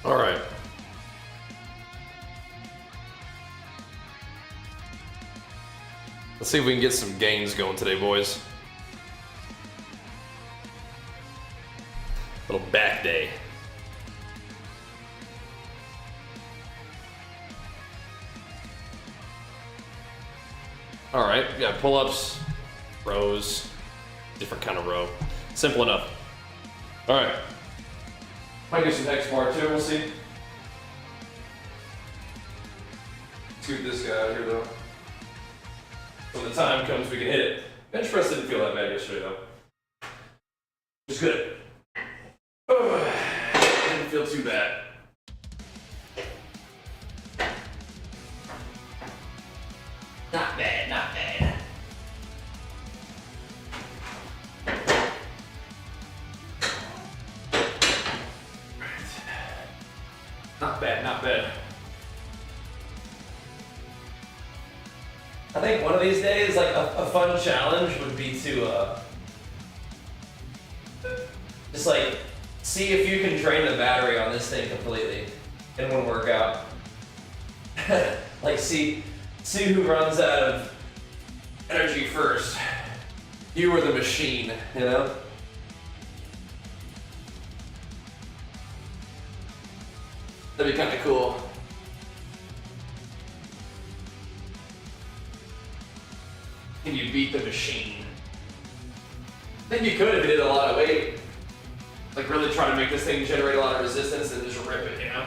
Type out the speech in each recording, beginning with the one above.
All right. Let's see if we can get some gains going today, boys. Little back day. All right, yeah, pull-ups, rows, different kind of row. Simple enough. All right. Might do some X bar too, we'll see. Scoot this guy out here though. When the time comes, we can hit it. Bench press didn't feel that bad yesterday though. It's good. Didn't feel too bad. Not bad, not bad. Not bad, not bad. I think one of these days, like a fun challenge would be to just like see if you can drain the battery on this thing completely in one workout. Like see who runs out of energy first. You or the machine, you know? That'd be kind of cool. Can you beat the machine? I think you could if you did a lot of weight. Like really try to make this thing generate a lot of resistance and just rip it, you know?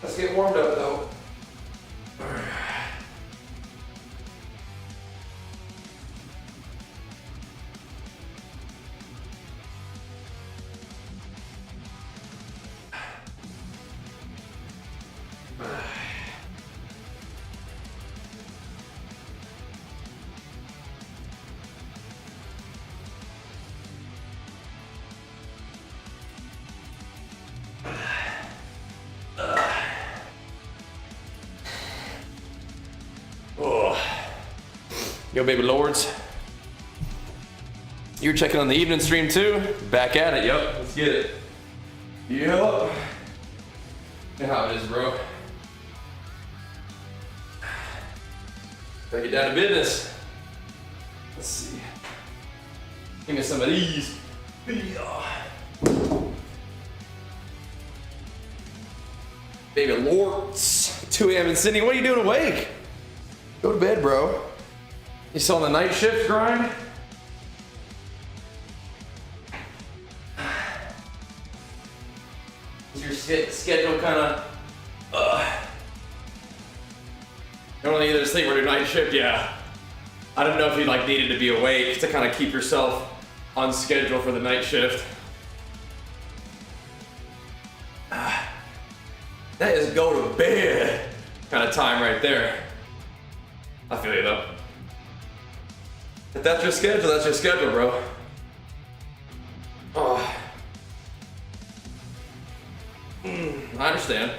Let's get warmed up though. Yo, baby lords. You're checking on the evening stream too? Back at it, yup. Let's get it. Yup. You know how it is, bro. Gotta get down to business. Let's see. Give me some of these. Baby lords. 2 a.m. in Sydney. What are you doing awake? Go to bed, bro. You still on the night shift grind? Is your schedule kind of, you want to either sleep or do night shift? Yeah. I don't know if you like needed to be awake to kind of keep yourself on schedule for the night shift. That is go to bed kind of time right there. I feel you though. If that's your schedule, bro. Oh. I understand.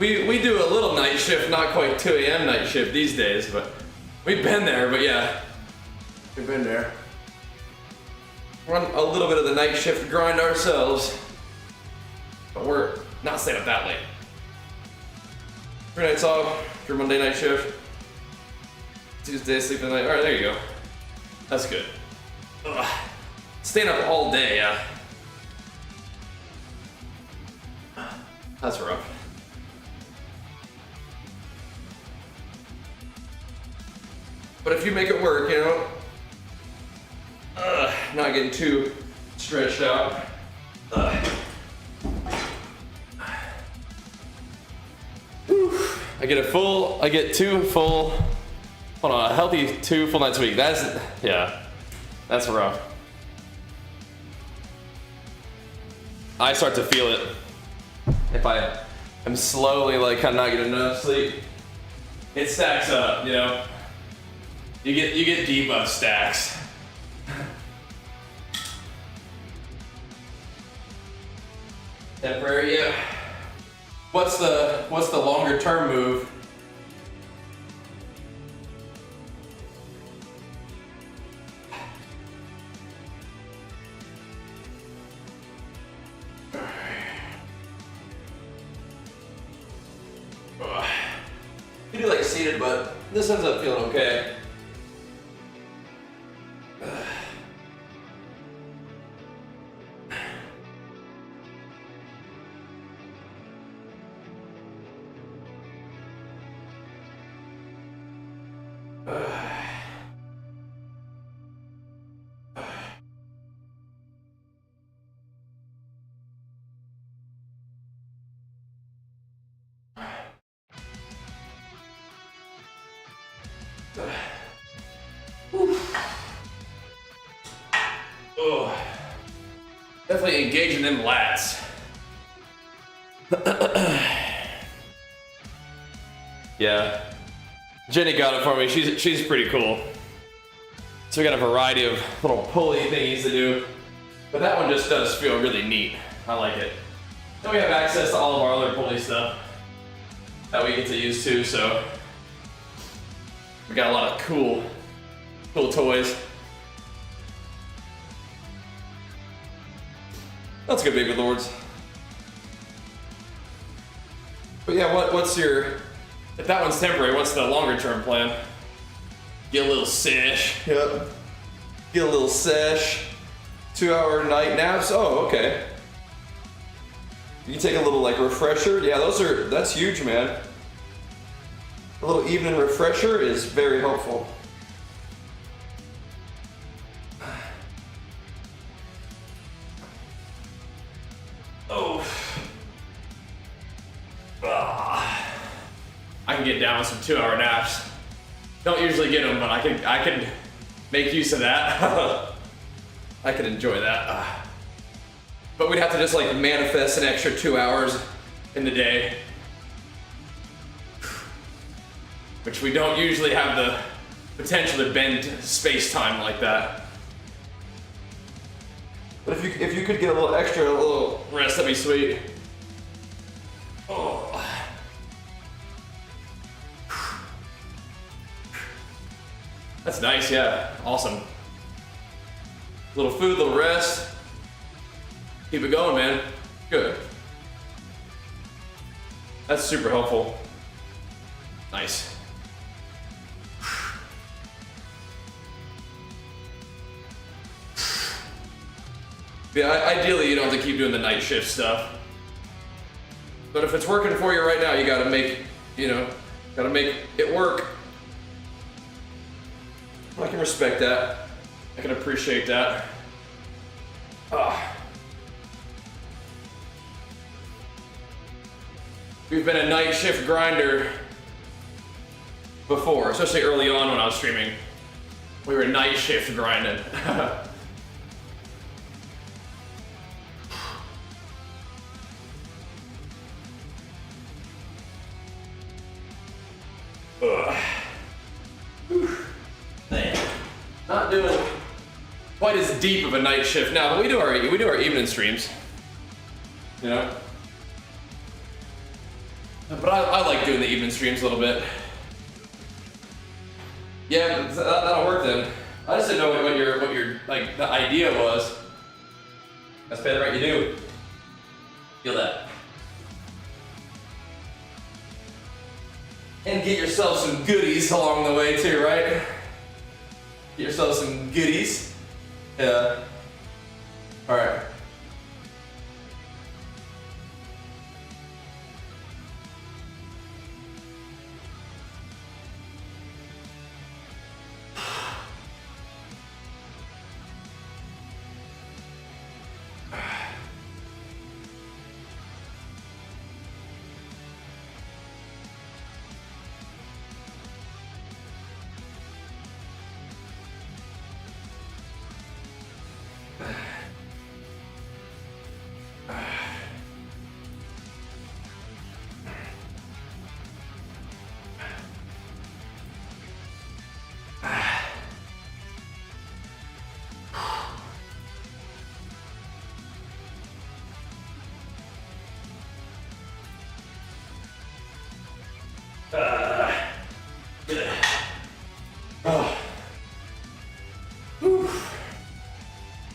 We do a little night shift, not quite 2 a.m. night shift these days, but we've been there, but yeah. We've been there. Run a little bit of the night shift grind ourselves, but we're not staying up that late. 3 nights off, your Monday night shift. Tuesday, sleep at night. All right, there you go. That's good. Ugh. Staying up all day, yeah. That's rough. But if you make it work, you know, not getting too stretched out. I get 2 full. Hold on, a healthy 2 full nights a week. That's rough. I start to feel it if I am slowly like kind of not getting enough sleep. It stacks up, you know. You get debuff stacks. Temporary, yeah. What's the longer term move seated, but this ends up feeling okay. Oh, definitely engaging them lats. Yeah, Jenny got it for me. She's pretty cool. So we got a variety of little pulley thingies to do, but that one just does feel really neat. I like it. Then we have access to all of our other pulley stuff that we get to use too. So we got a lot of cool toys. That's good, baby lords. But yeah, what's your, if that one's temporary, what's the longer term plan? Get a little sesh. Yep. Get a little sesh. 2-hour night naps. Oh, okay. You take a little like refresher. Yeah, that's huge, man. A little evening refresher is very helpful. Oh. I can get down with some 2-hour naps. Don't usually get them, but I can make use of that. I could enjoy that. But we'd have to just like manifest an extra 2 hours in the day, which we don't usually have the potential to bend space-time like that. But if you could get a little rest, that'd be sweet. Oh. That's nice, yeah. Awesome. Little food, little rest. Keep it going, man. Good. That's super helpful. Nice. Yeah, ideally you don't have to keep doing the night shift stuff. But if it's working for you right now, you gotta make it work. I can respect that. I can appreciate that. We've been a night shift grinder before, especially early on when I was streaming. We were night shift grinding. Not doing quite as deep of a night shift now, but we do our evening streams, you know. But I like doing the evening streams a little bit. Yeah, that'll work then. I just didn't know what your like the idea was. That's better, right? You do. Feel that. And get yourself some goodies along the way too, right? Get yourself some goodies. Yeah. All right.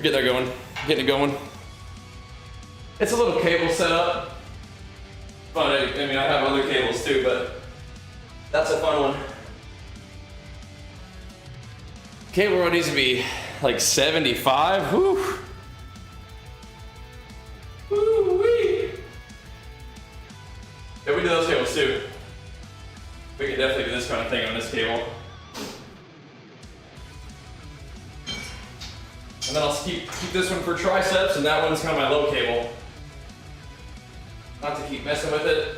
Get that going. Getting it going. It's a little cable setup. Fun. I mean, I have other cables too, but That's a fun one. Cable row needs to be like 75. Whew. Woo-wee. Yeah, we do those cables too. We can definitely do this kind of thing on this cable. And then I'll keep this one for triceps, and that one's kind of my low cable. Not to keep messing with it.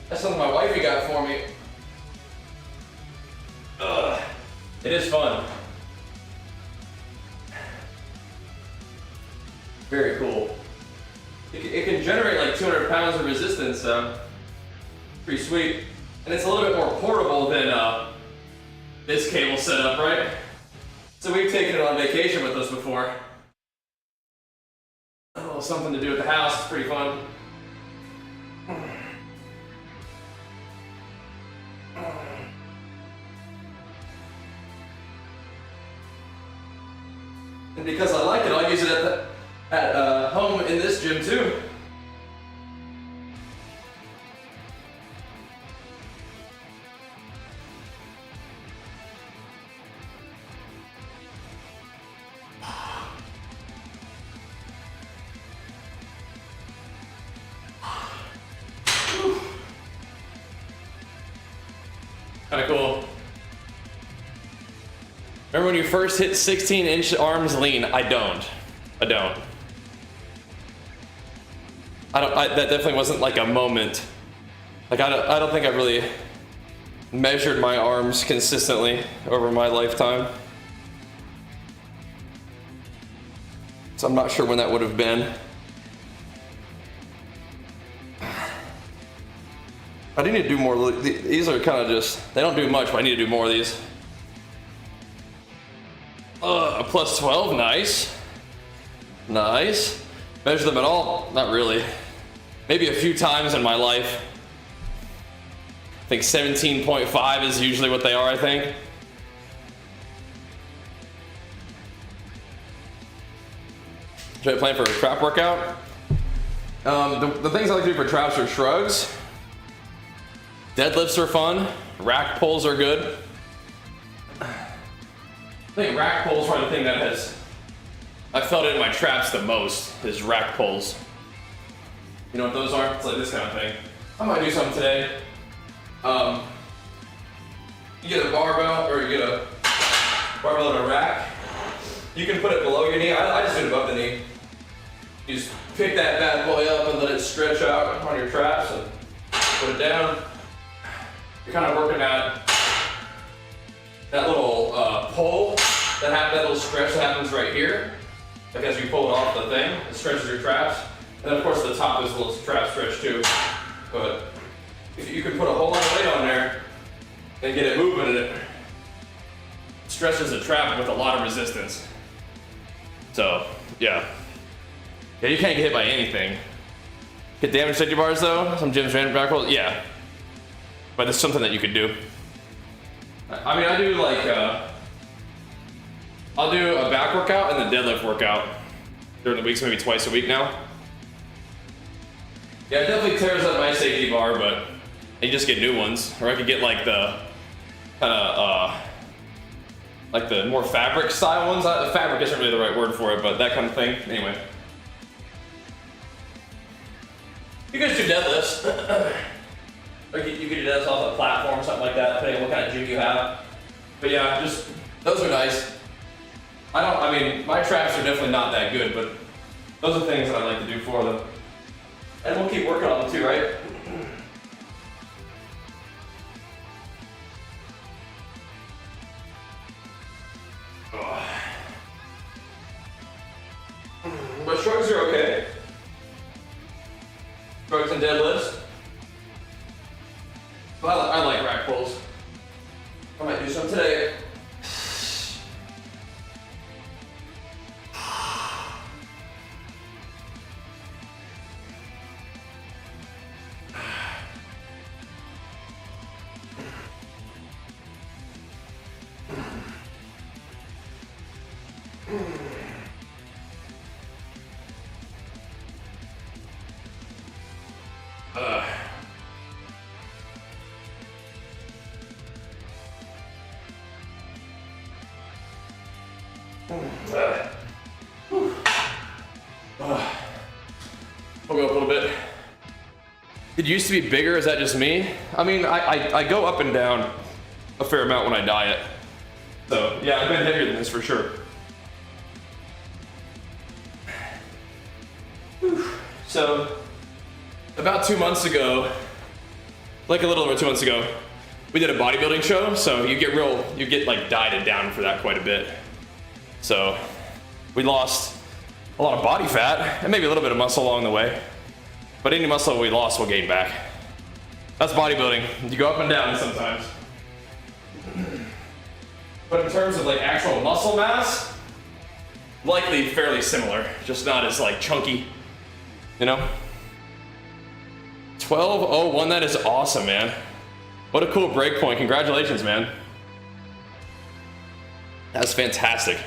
That's something my wifey got for me. It is fun. Very cool. It can generate like 200 pounds of resistance, so pretty sweet. And it's a little bit more portable than this cable setup, right? So we've taken it on vacation with us before. A little something to do at the house, it's pretty fun. And because I like it, I'll use it at home in this gym too. Kind of cool. Remember when you first hit 16-inch arms lean? I don't. That definitely wasn't like a moment. Like I don't think I really measured my arms consistently over my lifetime. So I'm not sure when that would have been. I do need to do more. These are kind of just, they don't do much, but I need to do more of these. A plus 12, nice. Nice. Measure them at all? Not really. Maybe a few times in my life. I think 17.5 is usually what they are, I think. Should I plan for a trap workout? The things I like to do for traps are shrugs. Deadlifts are fun. Rack pulls are good. I think rack pulls are the thing that I felt it in my traps the most, is rack pulls. You know what those are? It's like this kind of thing. I might do something today. You get a barbell, or you get a barbell and a rack. You can put it below your knee. I just do it above the knee. You just pick that bad boy up and let it stretch out on your traps and put it down. You're kind of working at that little pull, that little stretch that happens right here. Like as you pull it off the thing, it stretches your traps. And then of course the top is a little trap stretch too. But if you can put a whole lot of weight on there and get it moving, and it stretches the trap with a lot of resistance. So yeah. Yeah, you can't get hit by anything. Get damage safety bars though? Some gyms ran back rolls? Yeah. But it's something that you could do. I mean, I do like, I'll do a back workout and then deadlift workout during the weeks, maybe twice a week now. Yeah, it definitely tears up my safety bar, but you just get new ones. Or I could get like the kind of, like the more fabric style ones. The fabric isn't really the right word for it, but that kind of thing. Anyway. You guys do deadlifts. Or you could do deadlifts off a platform or something like that, depending on what kind of gym you have. But yeah, just, those are nice. I mean, my traps are definitely not that good, but those are things that I like to do for them. And we'll keep working on them too, right? But shrugs are okay. Shrugs and deadlifts. But I like rack pulls. I might do some today. I'll go up a little bit. It used to be bigger, is that just me? I mean, I go up and down a fair amount when I diet. So yeah, I've been heavier than this for sure. Whew. So about 2 months ago, like a little over 2 months ago, we did a bodybuilding show. So you get like dieted down for that quite a bit. So we lost a lot of body fat and maybe a little bit of muscle along the way. But any muscle we lost will gain back. That's bodybuilding. You go up and down sometimes. But in terms of like actual muscle mass, likely fairly similar, just not as like chunky, you know? 12:01, that is awesome, man. What a cool break point. Congratulations, man. That's fantastic.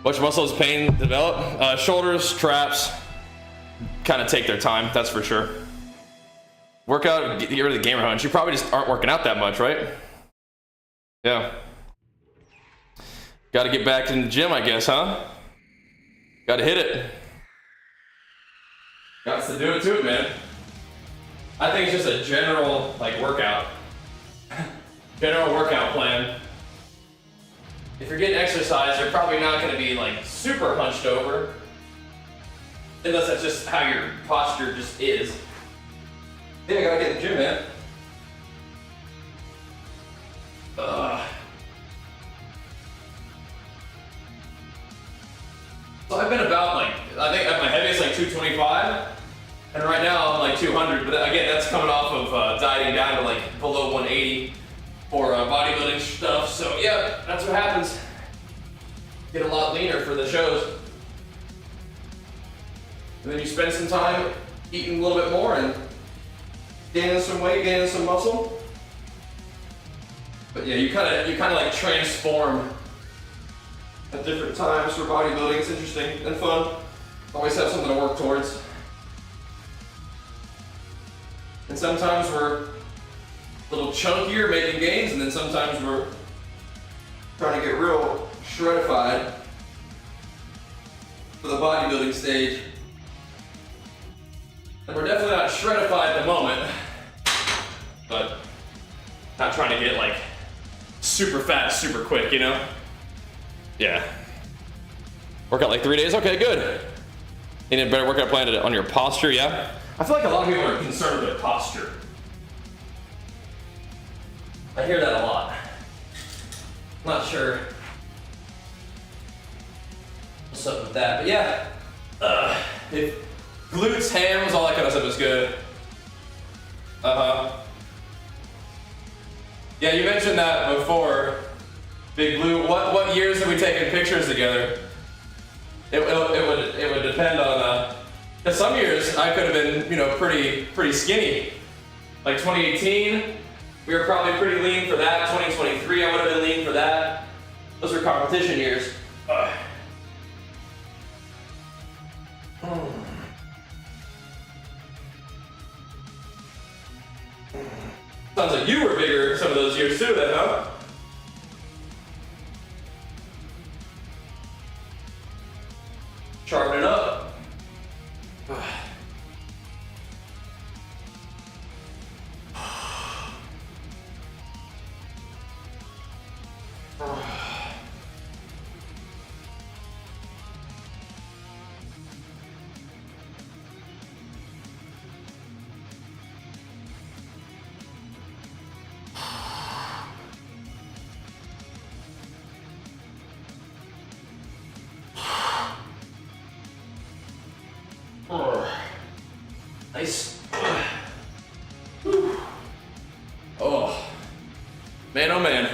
Which muscles pain develop? Shoulders, traps, kind of take their time, that's for sure. Workout, get rid of the gamer hunch. You probably just aren't working out that much, right? Yeah. Got to get back in the gym, I guess, huh? Got to hit it. Got to do it to it, man. I think it's just a general like workout. General workout plan. If you're getting exercise, you're probably not going to be like super hunched over. Unless that's just how your posture just is. Yeah, I gotta get in the gym, man. So I've been about like, I think at my heaviest like 225. And right now I'm like 200. But again, that's coming off of dieting down to like below 180 for bodybuilding stuff. So yeah, that's what happens. Get a lot leaner for the shows. And then you spend some time eating a little bit more and gaining some weight, gaining some muscle. But yeah, you kind of like transform at different times for bodybuilding. It's interesting and fun. Always have something to work towards. And sometimes we're a little chunkier, making gains, and then sometimes we're trying to get real shredified for the bodybuilding stage. And we're definitely not shredified at the moment, but not trying to get like super fat, super quick, you know? Yeah. Workout like 3 days, okay, good. You need a better workout plan on your posture, yeah? I feel like a lot of people are concerned with their posture. I hear that a lot. Not sure what's up with that, but yeah. If glutes, hams, all that kind of stuff is good. Yeah, you mentioned that before, Big Blue. What years have we taken pictures together? It would depend on. Cause some years I could have been, you know, pretty skinny. Like 2018, we were probably pretty lean for that. 2023, I would have been lean for that. Those were competition years. Sounds like you were bigger some of those years too, then, huh? Sharpen it up. Nice. Oh, man, oh man.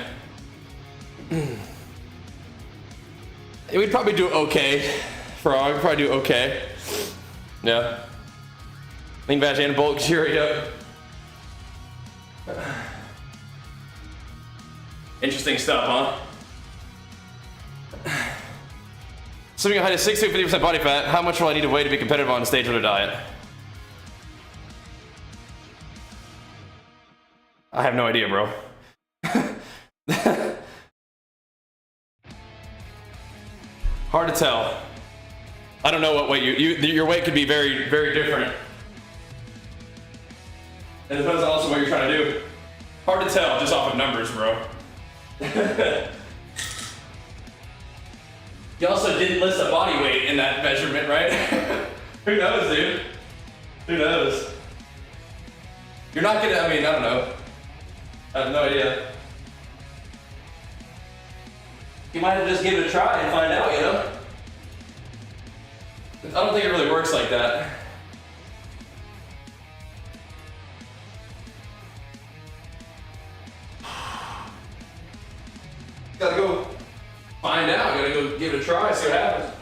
We'd probably do okay. Frog, we'd probably do okay. Yeah. Lean back and bulk, cheerio. Interesting stuff, huh? Assuming a height of 60 to 50% body fat, how much will I need to weigh to be competitive on stage with a diet? I have no idea, bro. Hard to tell. I don't know what weight your weight could be very, very different. And it depends also what you're trying to do. Hard to tell just off of numbers, bro. You also didn't list a body weight in that measurement, right? Who knows, dude? Who knows? You're not gonna, I mean, I don't know. I have no idea. You might have just give it a try and find out, you know? I don't think it really works like that. Gotta go find out, gotta go give it a try, see what happens.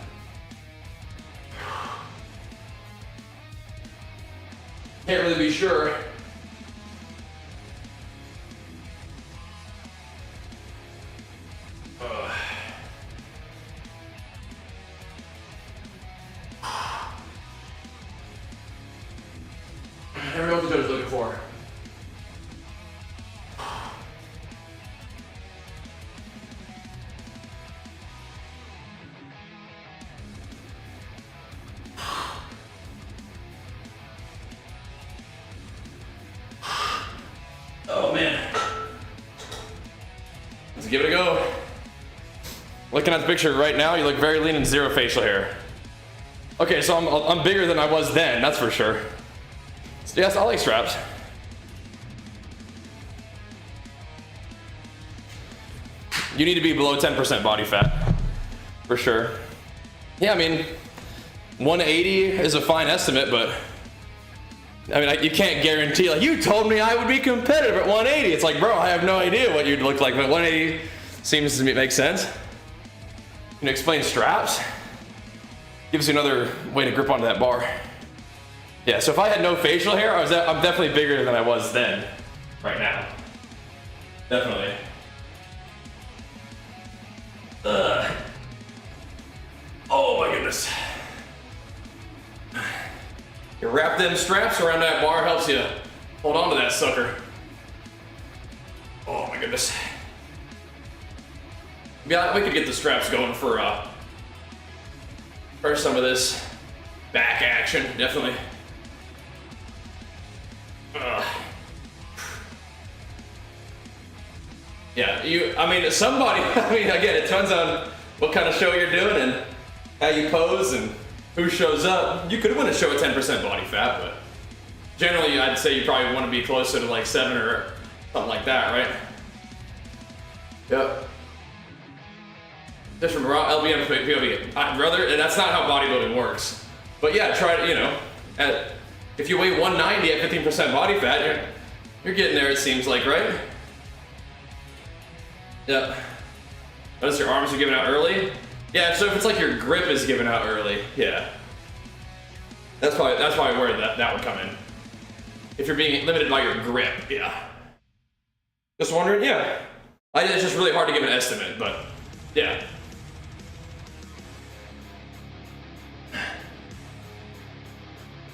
Can't really be sure. Never know what the judge is looking for. Oh man. Let's give it a go. Looking at the picture right now, you look very lean and zero facial hair. Okay, so I'm bigger than I was then, that's for sure. Yes, I like straps. You need to be below 10% body fat, for sure. Yeah, I mean, 180 is a fine estimate, but I mean, you can't guarantee. Like, you told me I would be competitive at 180. It's like, bro, I have no idea what you'd look like, but 180 seems to make sense. Can you explain straps? Gives you another way to grip onto that bar. Yeah, so if I had no facial hair, I'm definitely bigger than I was then, right now. Definitely. Oh my goodness. You wrap them straps around that bar, helps you hold on to that sucker. Oh my goodness. Yeah, we could get the straps going for some of this back action, definitely. Yeah, somebody, again, it depends on what kind of show you're doing and how you pose and who shows up. You could win a show with 10% body fat, but generally I'd say you probably want to be closer to like 7 or something like that, right? Yep. Just from raw LBM to POV. Brother, that's not how bodybuilding works. But yeah, try it, if you weigh 190 at 15% body fat, you're getting there, it seems like, right? Yep. Notice your arms are giving out early. Yeah, so if it's like your grip is giving out early, yeah. That's probably where that would come in. If you're being limited by your grip, yeah. Just wondering, yeah. It's just really hard to give an estimate, but yeah.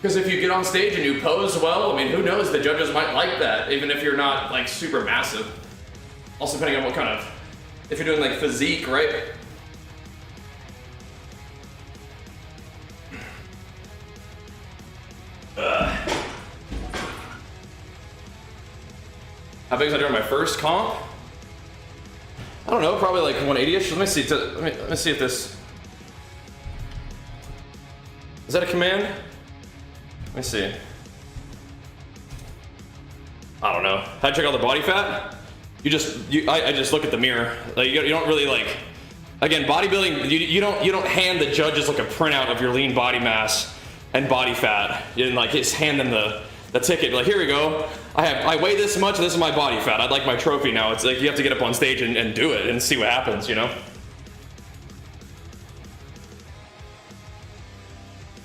Because if you get on stage and you pose well, I mean, who knows, the judges might like that, even if you're not like super massive. Also depending on what kind of, if you're doing like physique, right? How big was I doing my first comp? I don't know, probably like 180-ish. Let me see. Let me see if this is that a command? Let me see. I don't know. How to check out the body fat? I just look at the mirror. Like you don't really like. Again, bodybuilding. You don't hand the judges like a printout of your lean body mass and body fat. You didn't like just hand them the ticket. Like, here we go. I weigh this much. This is my body fat. I'd like my trophy now. It's like you have to get up on stage and do it and see what happens. You know.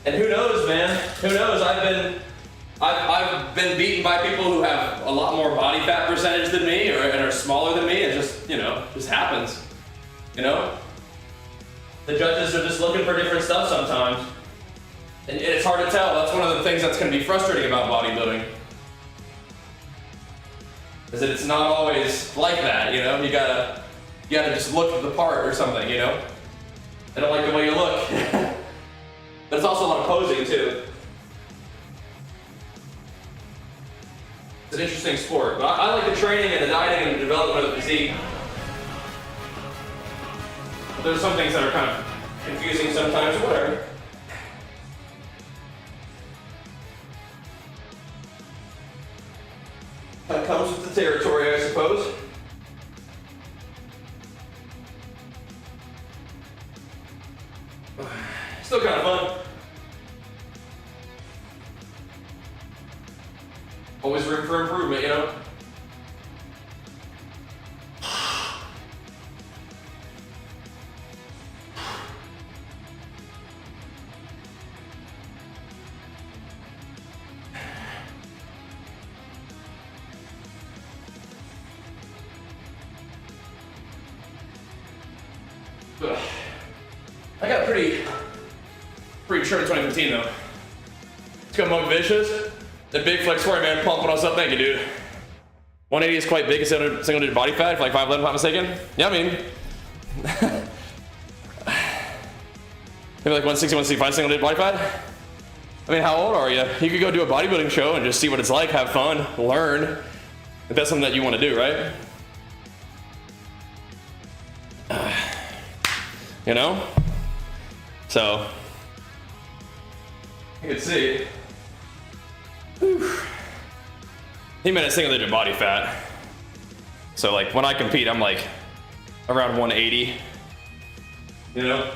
And who knows, man? Who knows? I've been beaten by people who have a lot more body fat percentage than me, and are smaller than me. It just happens. You know, the judges are just looking for different stuff sometimes, and it's hard to tell. That's one of the things that's going to be frustrating about bodybuilding, is that it's not always like that. You know, you gotta just look the part or something. You know, I don't like the way you look. But it's also a lot of posing too. It's an interesting sport, but I like the training and the dieting and the development of the physique. There's some things that are kind of confusing sometimes, or whatever. That comes with the territory, I suppose. Still kind of fun. Always room for improvement, you know? I got pretty short in 2015 though. Let's go Monk Vicious. The big flex for you, man. Pumping us up. Thank you, dude. 180 is quite big. Single digit body fat, for like 5'11", if I'm not mistaken. Yeah, I mean, maybe like 160, 165 single digit body fat. I mean, how old are you? You could go do a bodybuilding show and just see what it's like, have fun, learn. If that's something that you want to do, right? You know? So, you can see. Whew. He meant a single digit body fat. So like when I compete, I'm like around 180. You know?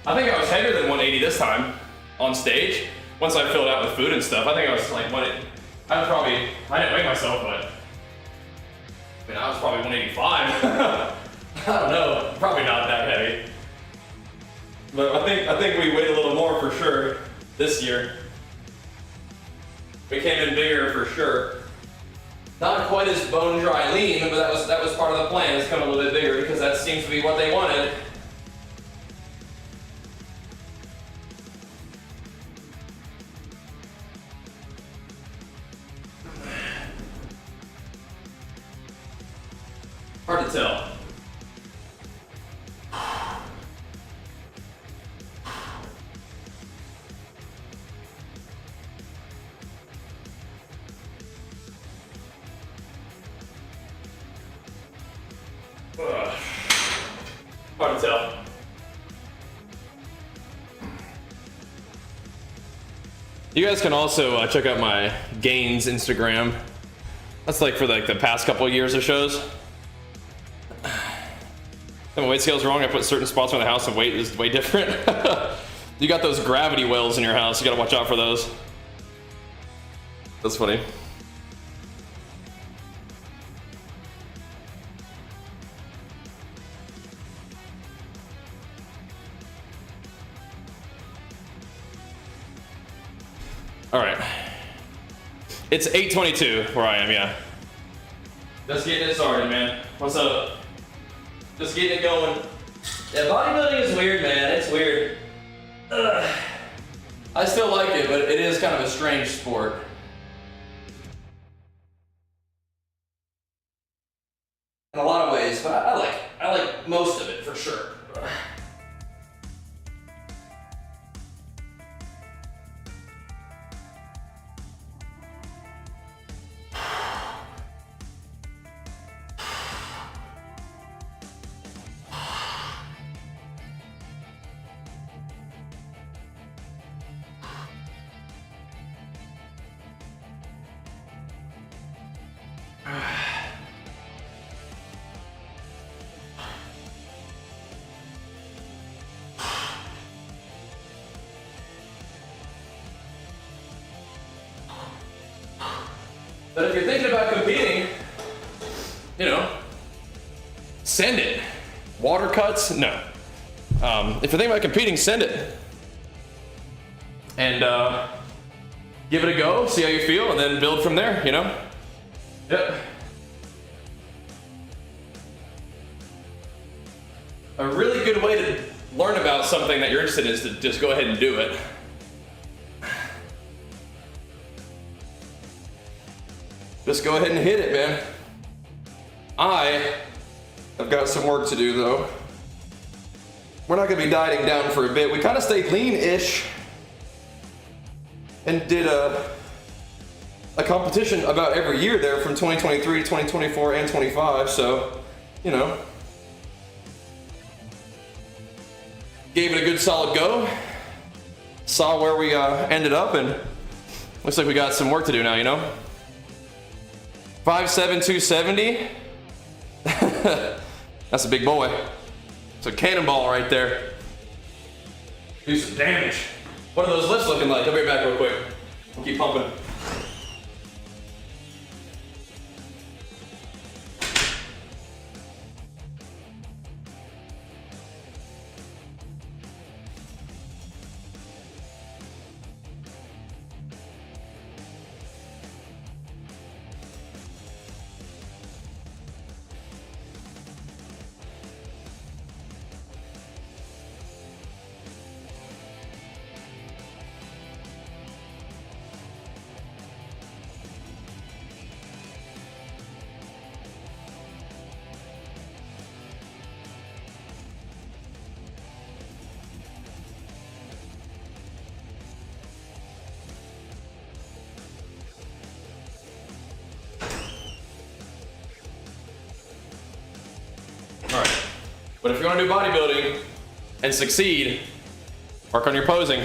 I think I was heavier than 180 this time on stage. Once I filled out with food and stuff, I think I was like I didn't weigh myself, but I mean, I was probably 185. I don't know, probably not that heavy. But I think we weighed a little more for sure this year. We came in bigger for sure. Not quite as bone dry lean, but that was part of the plan, is come a little bit bigger because that seems to be what they wanted. Hard to tell. Hard to tell. You guys can also check out my gains Instagram. That's like for like the past couple of years of shows. If my weight scale's wrong, I put certain spots around the house and weight is way different. You got those gravity wells in your house, you gotta watch out for those. That's funny. All right. It's 8:22 where I am, yeah. Just getting it started, man. What's up? Just getting it going. Yeah, bodybuilding is weird, man. It's weird. Ugh. I still like it, but it is kind of a strange sport. In a lot of ways, but I like most of it for sure. But if you're thinking about competing, you know, send it. Water cuts, no. If you're thinking about competing, send it. And give it a go, see how you feel, and then build from there, you know? Yep. A really good way to learn about something that you're interested in is to just go ahead and do it. Just go ahead and hit it, man. I've got some work to do though. we're not gonna be dieting down for a bit. We kind of stayed lean-ish and did a competition about every year there from 2023 to 2024 and 25. So, you know, gave it a good solid go. Saw where we ended up, and looks like we got some work to do now, you know? 5'7", 270. That's a big boy. It's a cannonball right there. Do some damage. What are those lifts looking like? I'll be right back real quick. We'll keep pumping. But if you want to do bodybuilding and succeed, work on your posing.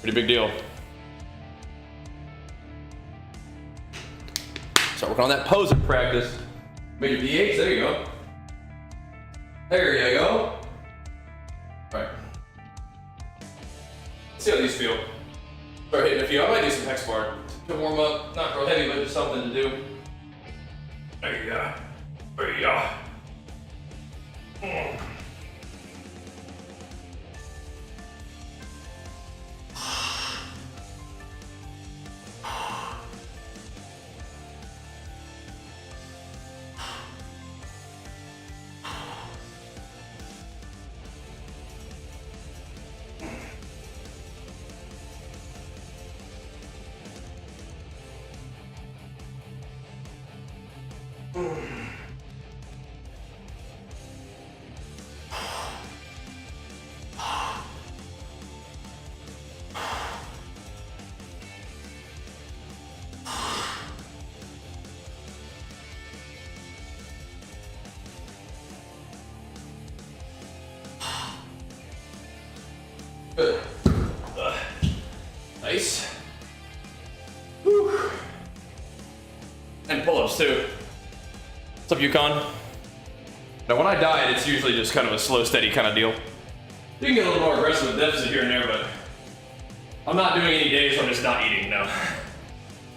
Pretty big deal. Start working on that posing practice. Make your DH, there you go. There you go. All right. Let's see how these feel. Start hitting a few. I might do some hex bar to warm up. Not real heavy, but just something to do. There you go. There you go. Good. Nice. Whew. And pull-ups too. What's up, Yukon? Now when I diet, it's usually just kind of a slow, steady kind of deal. You can get a little more aggressive with deficit here and there, but I'm not doing any days where I'm just not eating, no.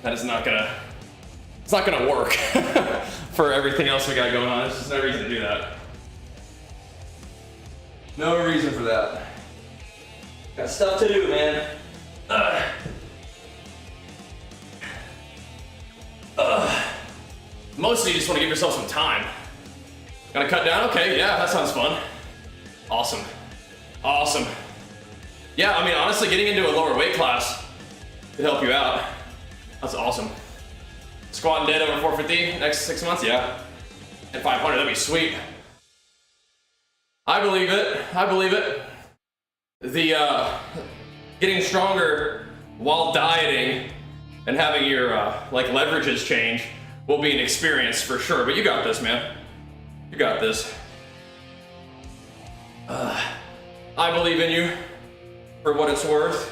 That is not gonna, it's not gonna work for everything else we got going on. There's just no reason to do that. No reason for that. Got stuff to do, man. Mostly you just want to give yourself some time. Gonna cut down? Okay, yeah, that sounds fun. Awesome. Awesome. Yeah, I mean, honestly, getting into a lower weight class could help you out. That's awesome. Squatting dead over 450 next 6 months? Yeah. At 500, that'd be sweet. I believe it. I believe it. The getting stronger while dieting and having your like leverages change will be an experience for sure. But you got this, man. You got this. I believe in you for what it's worth.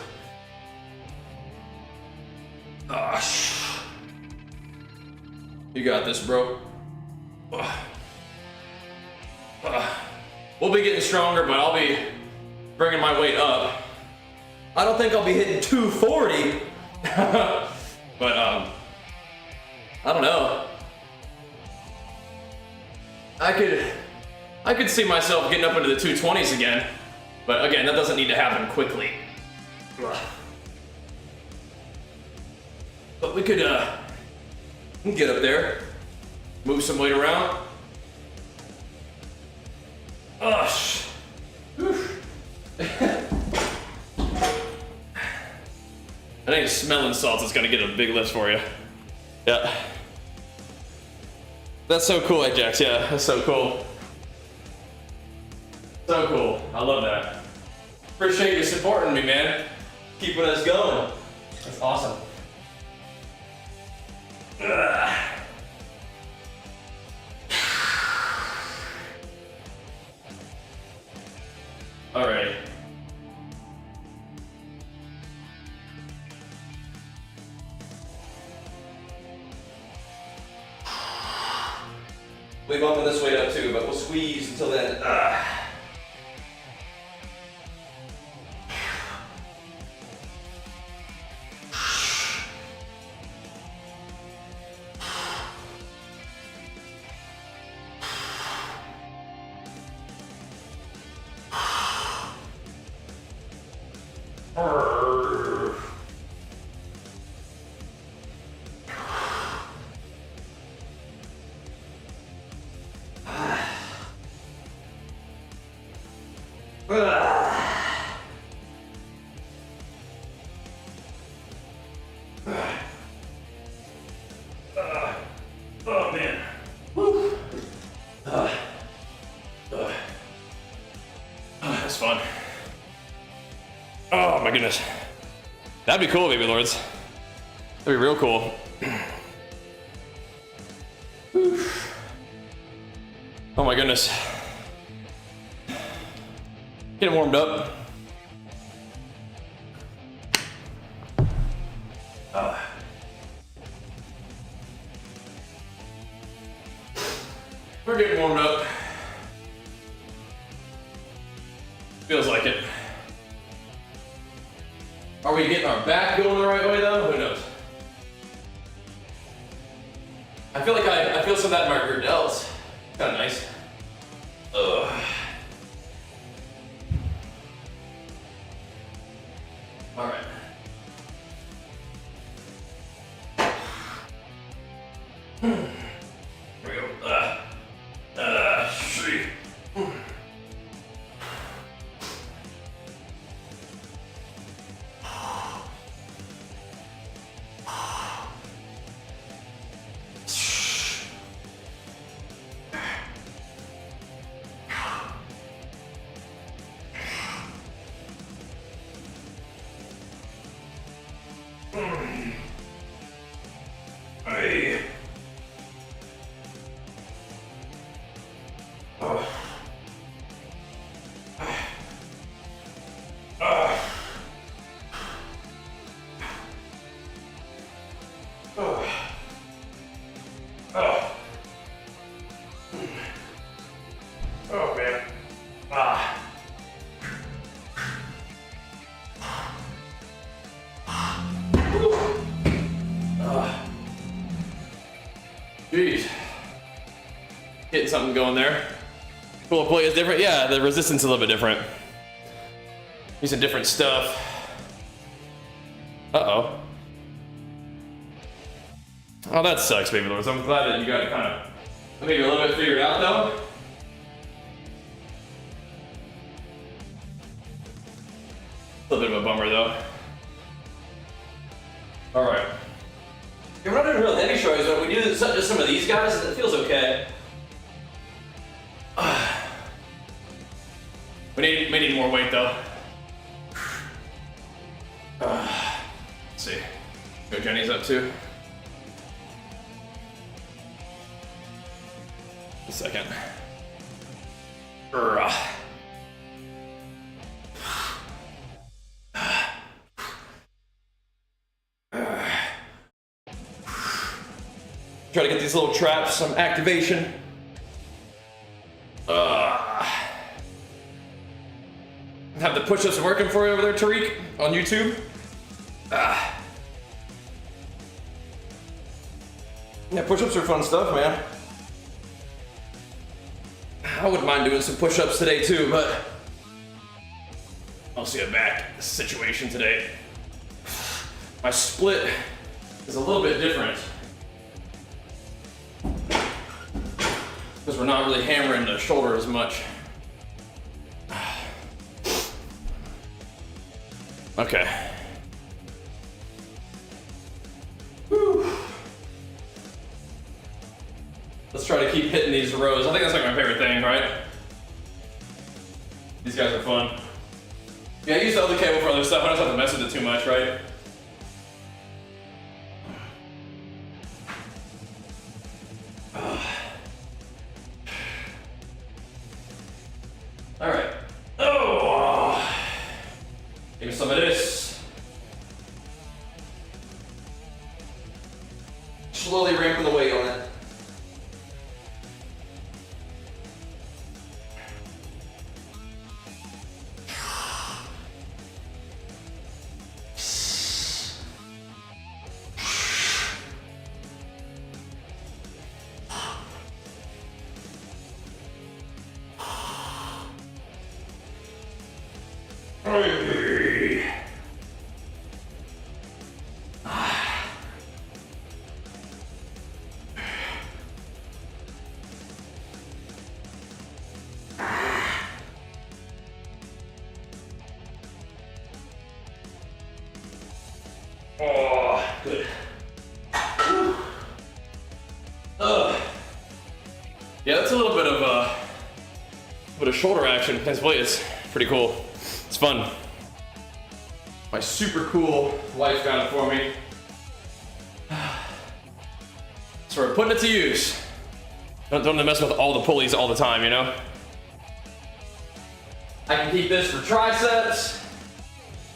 You got this, bro. We'll be getting stronger, but I'll be bringing my weight up. I don't think I'll be hitting 240, but I don't know. I could see myself getting up into the 220s again, but again, that doesn't need to happen quickly. But we could get up there, move some weight around. I think smelling salts is gonna get a big lift for you. Yeah. That's so cool, Ajax. Yeah, that's so cool. So cool. I love that. Appreciate you supporting me, man. Keeping us going. That's awesome. Ugh. Alrighty. We're bumping this weight up too, but we'll squeeze until then. Oh man. Woo. That's fun. Oh my goodness. That'd be cool, baby lords. That'd be real cool. Oh my goodness. Getting warmed up. We're getting warmed up. Feels like it. Are we getting our back going the right way though? Who knows? I feel like I feel some of that in my rear delts. Kind of nice. Ugh. All right. Here we go. See. Hey. Oh man. Jeez. Getting something going there. Pull-up plate is different. Yeah, the resistance is a little bit different. Using different stuff. Uh-oh. Oh, that sucks, baby lords. I'm glad that you got it kind of maybe a little bit figured out though. A little bit of a bummer though. All right. We're not doing real heavy shoulders, but we do just some of these guys, it feels okay. We need more weight though. Let's see. Go Jenny's up too. A second. Try to get these little traps, some activation. Have the push-ups working for you over there, Tariq, on YouTube? Yeah, push-ups are fun stuff, man. I wouldn't mind doing some push-ups today too, but I'll see a back situation today. My split is a little bit different because we're not really hammering the shoulder as much. Okay. Whew. Let's try to keep hitting these rows. I think that's like my favorite thing, right? These guys are fun. Yeah, I use the other cable for other stuff. I don't have to mess with it too much, right? All right. Oh, give me some of this. Slowly ramping the weight on it. Oh, good. Yeah, that's a little bit of shoulder action. It's pretty cool. It's fun. My super cool wife got it for me. So we're putting it to use. Don't mess with all the pulleys all the time, you know? I can keep this for triceps,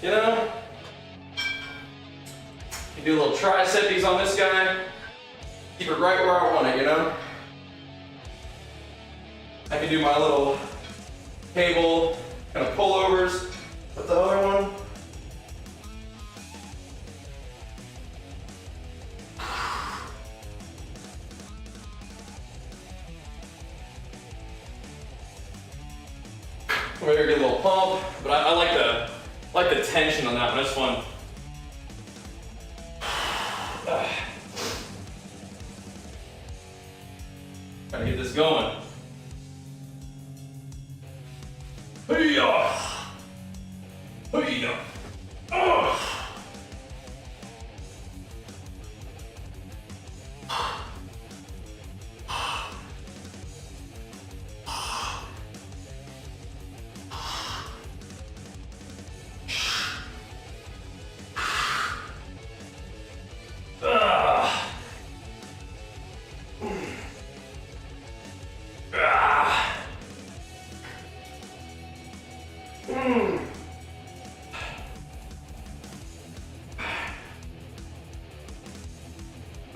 you know? You do a little triceps on this guy. Keep it right where I want it, you know? I can do my little cable kind of pullovers with the other one. We're gonna get a little pump, but I like the tension on that one. That's fun. Trying to get this going. Hey-ya! Hey-ya! Oh!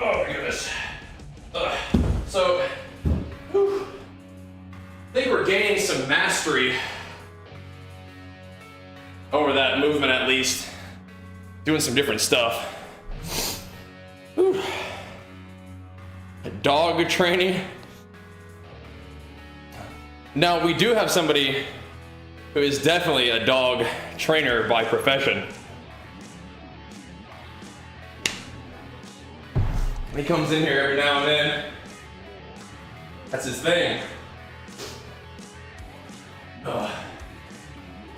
Oh my goodness. So, whew, I think we're gaining some mastery over that movement, at least. Doing some different stuff. Whew. Dog training. Now, we do have somebody who is definitely a dog trainer by profession. He comes in here every now and then. That's his thing.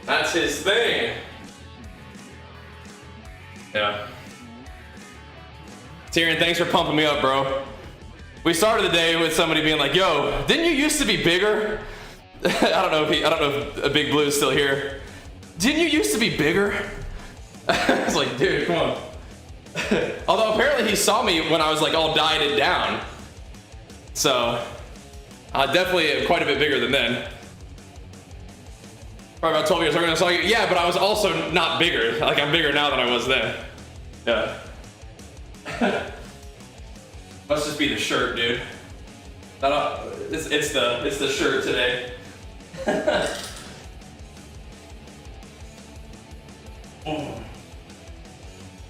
That's his thing. Yeah. Tyrion, thanks for pumping me up, bro. We started the day with somebody being like, yo, didn't you used to be bigger? I don't know if Big Blue is still here. Didn't you used to be bigger? I was like, dude, come on. Although apparently he saw me when I was like all dieted down. So, definitely quite a bit bigger than then. Probably about 12 years younger. So yeah, but I was also not bigger. Like I'm bigger now than I was then. Yeah. Must just be the shirt, dude. It's the shirt today.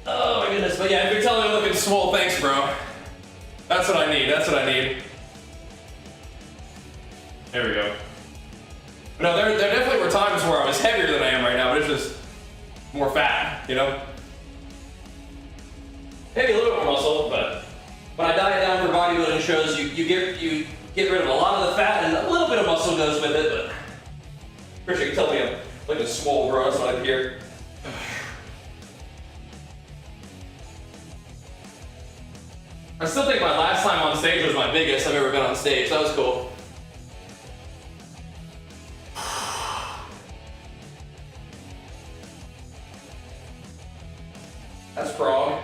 Oh my goodness, but yeah, if you're telling me I'm looking swole, thanks, bro. That's what I need, that's what I need. There we go. No, there definitely were times where I was heavier than I am right now, but it's just more fat, you know? Maybe a little bit more muscle, but when I diet down for bodybuilding shows, you get rid of a lot of the fat and a little bit of muscle goes with it, but Chris, you can tell me I'm looking swole, bro, that's what I'm here. I still think my last time on stage was my biggest I've ever been on stage. That was cool. That's Prague.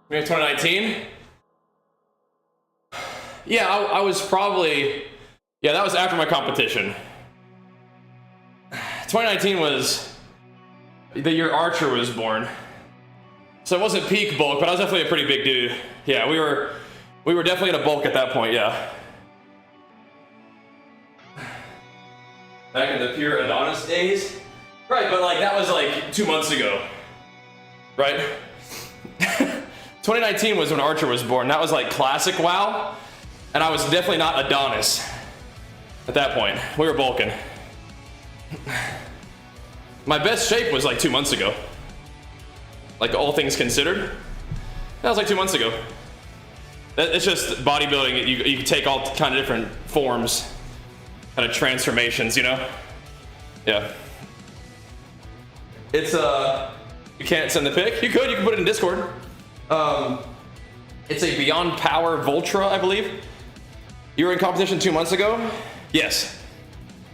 We have 2019. Yeah, I was probably, yeah, that was after my competition. 2019 was the year Archer was born. So it wasn't peak bulk, but I was definitely a pretty big dude. Yeah, we were definitely in a bulk at that point, yeah. Back in the pure Adonis days. Right, but like that was like 2 months ago. Right? 2019 was when Archer was born. That was like classic WoW. And I was definitely not Adonis at that point. We were bulking. My best shape was like 2 months ago. Like all things considered. That was like 2 months ago. It's just bodybuilding. You can take all kind of different forms, kind of transformations, you know? Yeah. It's, you can't send the pic. You can put it in Discord. It's a Beyond Power Voltra, I believe. You were in competition 2 months ago? Yes.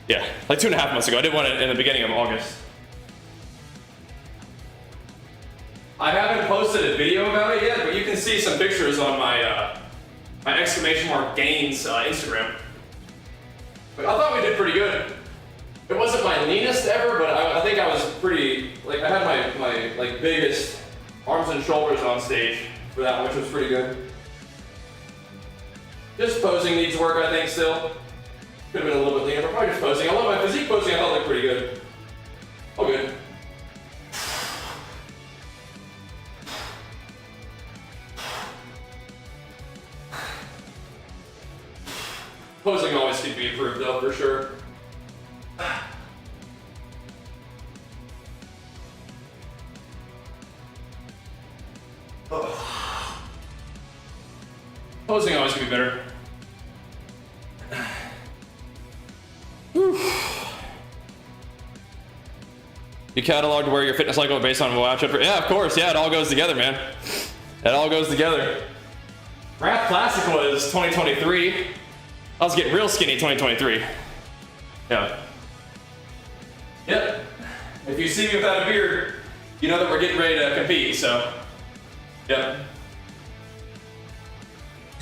Yeah, like 2.5 months ago. I did one in the beginning of August. I haven't posted a video about it yet, but you can see some pictures on my my !Gains Instagram. But I thought we did pretty good. It wasn't my leanest ever, but I think I was pretty, like I had my like biggest arms and shoulders on stage for that, which was pretty good. Just posing needs work, I think, still. Could have been a little bit leaner, but probably just posing. I love my physique posing, I thought looked pretty good. All good. Posing always could be improved though, for sure. Posing always could be better. You cataloged where your fitness level based on WoW chapter. Yeah, of course. Yeah, it all goes together, man. It all goes together. Wrath Classic was 2023. I was getting real skinny 2023. Yeah. Yep. If you see me without a beard, you know that we're getting ready to compete, so. Yep.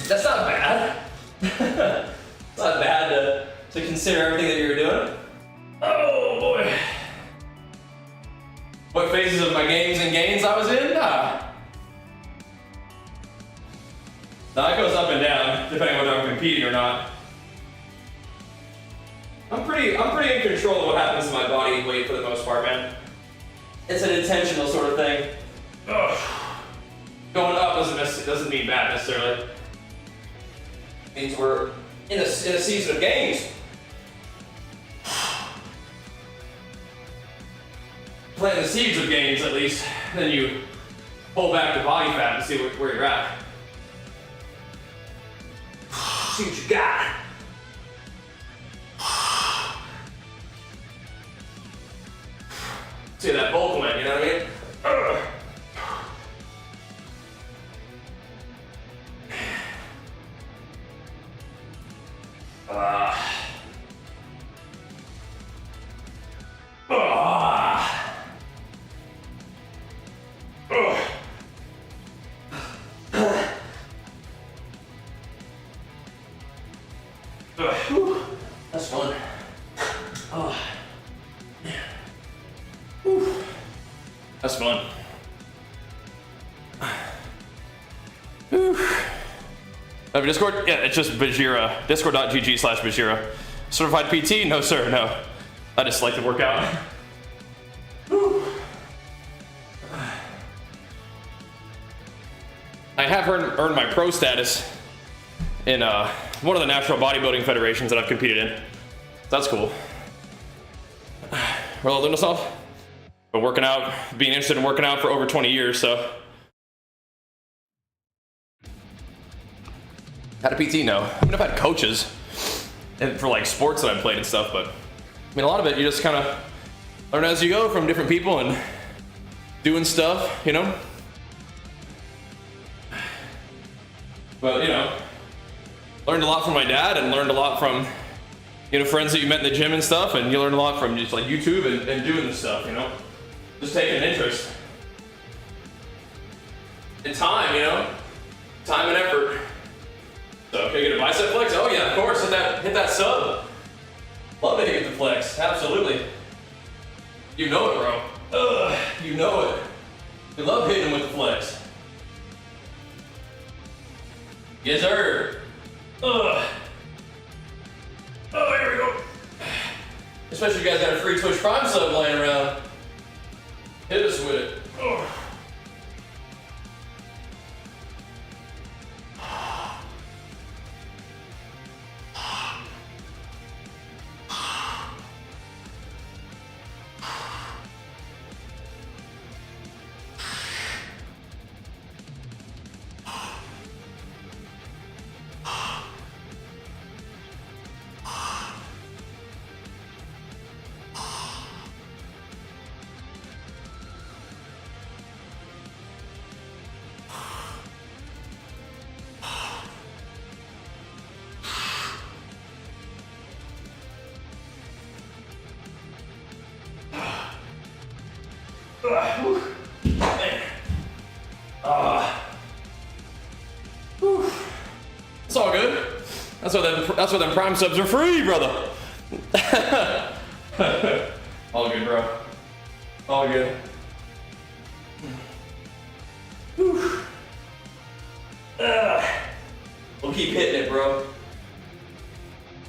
That's not bad. It's not bad to consider everything that you're doing. Oh boy. What phases of my gains I was in? Nah, it goes up and down, depending on whether I'm competing or not. I'm pretty in control of what happens to my body weight for the most part, man. It's an intentional sort of thing. Ugh. Going up doesn't mean bad necessarily. It means we're in a season of gains. Planting the seeds of gains, at least. Then you pull back the body fat and see where you're at. See what you got. See that bulk went, you know what I mean? Ugh. That's fun. Oh. That's fun. Have a Discord? Yeah, it's just Bajheera. Discord.gg/Bajheera. Certified PT? No, sir, no. I just like to work out. I have earned my pro status in one of the natural bodybuilding federations that I've competed in. That's cool. relative to myself. But working out, being interested in working out for over 20 years, so. Had a PT? No. I mean, I've had coaches and for like sports that I've played and stuff, but I mean, a lot of it, you just kind of learn as you go from different people and doing stuff, you know? But, you know, learned a lot from my dad and learned a lot from, you know, friends that you met in the gym and stuff, and you learn a lot from just like YouTube and doing this stuff, you know? Just taking an interest. And time, you know? Time and effort. So, can I get a bicep flex? Oh yeah, of course, hit that sub. Love to hit the flex, absolutely. You know it, bro. Ugh, you know it. You love hitting with the flex. Yes, sir. Ugh. Oh, here we go. Especially if you guys got a free Twitch Prime sub laying around. Hit us with it. Ugh. It's all good. That's why them Prime subs are free, brother. All good, bro. All good. We'll keep hitting it, bro.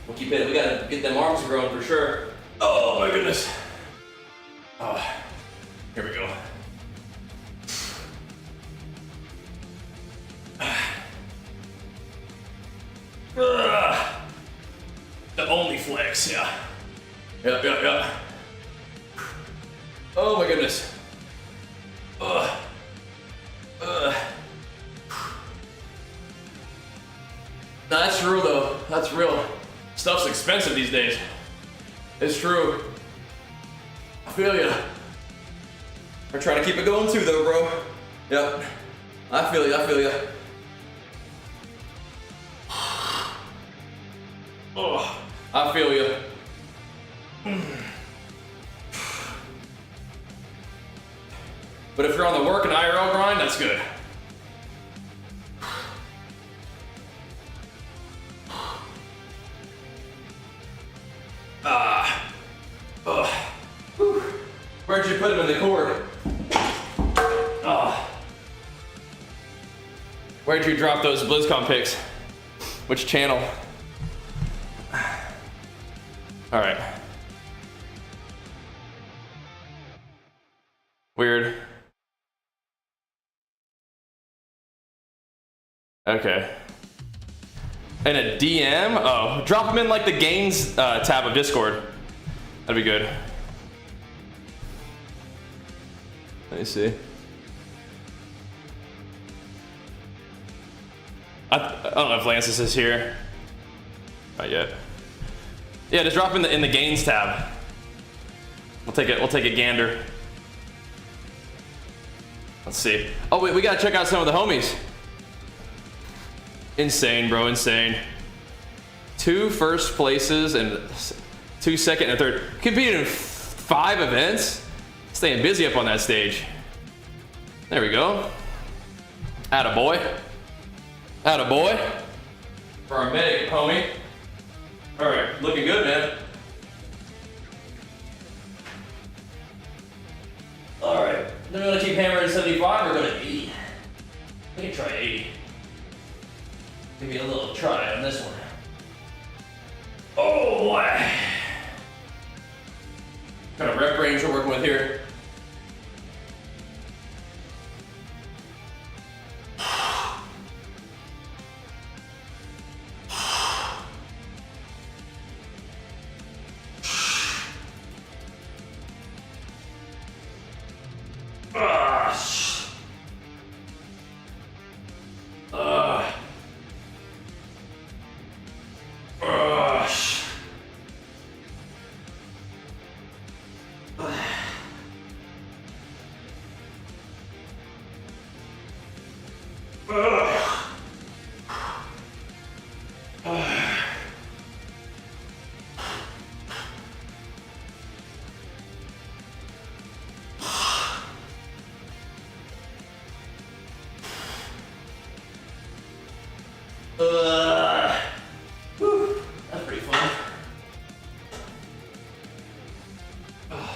We'll keep hitting it. We gotta get them arms growing for sure. Oh my goodness. Oh, here we go. The only flex, yeah. Yeah. Oh my goodness. No, that's true though. That's real. Stuff's expensive these days. It's true. I feel ya. We're trying to keep it going too though, bro. Yep. I feel ya. Oh, I feel you. But if you're on the work and IRL grind, that's good. Where'd you put him in the cord? Where'd you drop those BlizzCon pics? Which channel? All right. Weird. Okay. And a DM? Oh, drop them in like the games tab of Discord. That'd be good. Let me see. I don't know if Lance's is here. Not yet. Yeah, just drop in the gains tab. We'll take a gander. Let's see. Oh wait, we gotta check out some of the homies. Insane, bro, insane. 2 first places and 2 second and 3rd. Competed in 5 events. Staying busy up on that stage. There we go. Attaboy. Attaboy. For our medic, homie. All right, looking good, man. All right, they're gonna keep hammering 75. We're gonna 80. We can try 80. Give me a little try on this one. Oh boy. What kind of rep range we're working with here?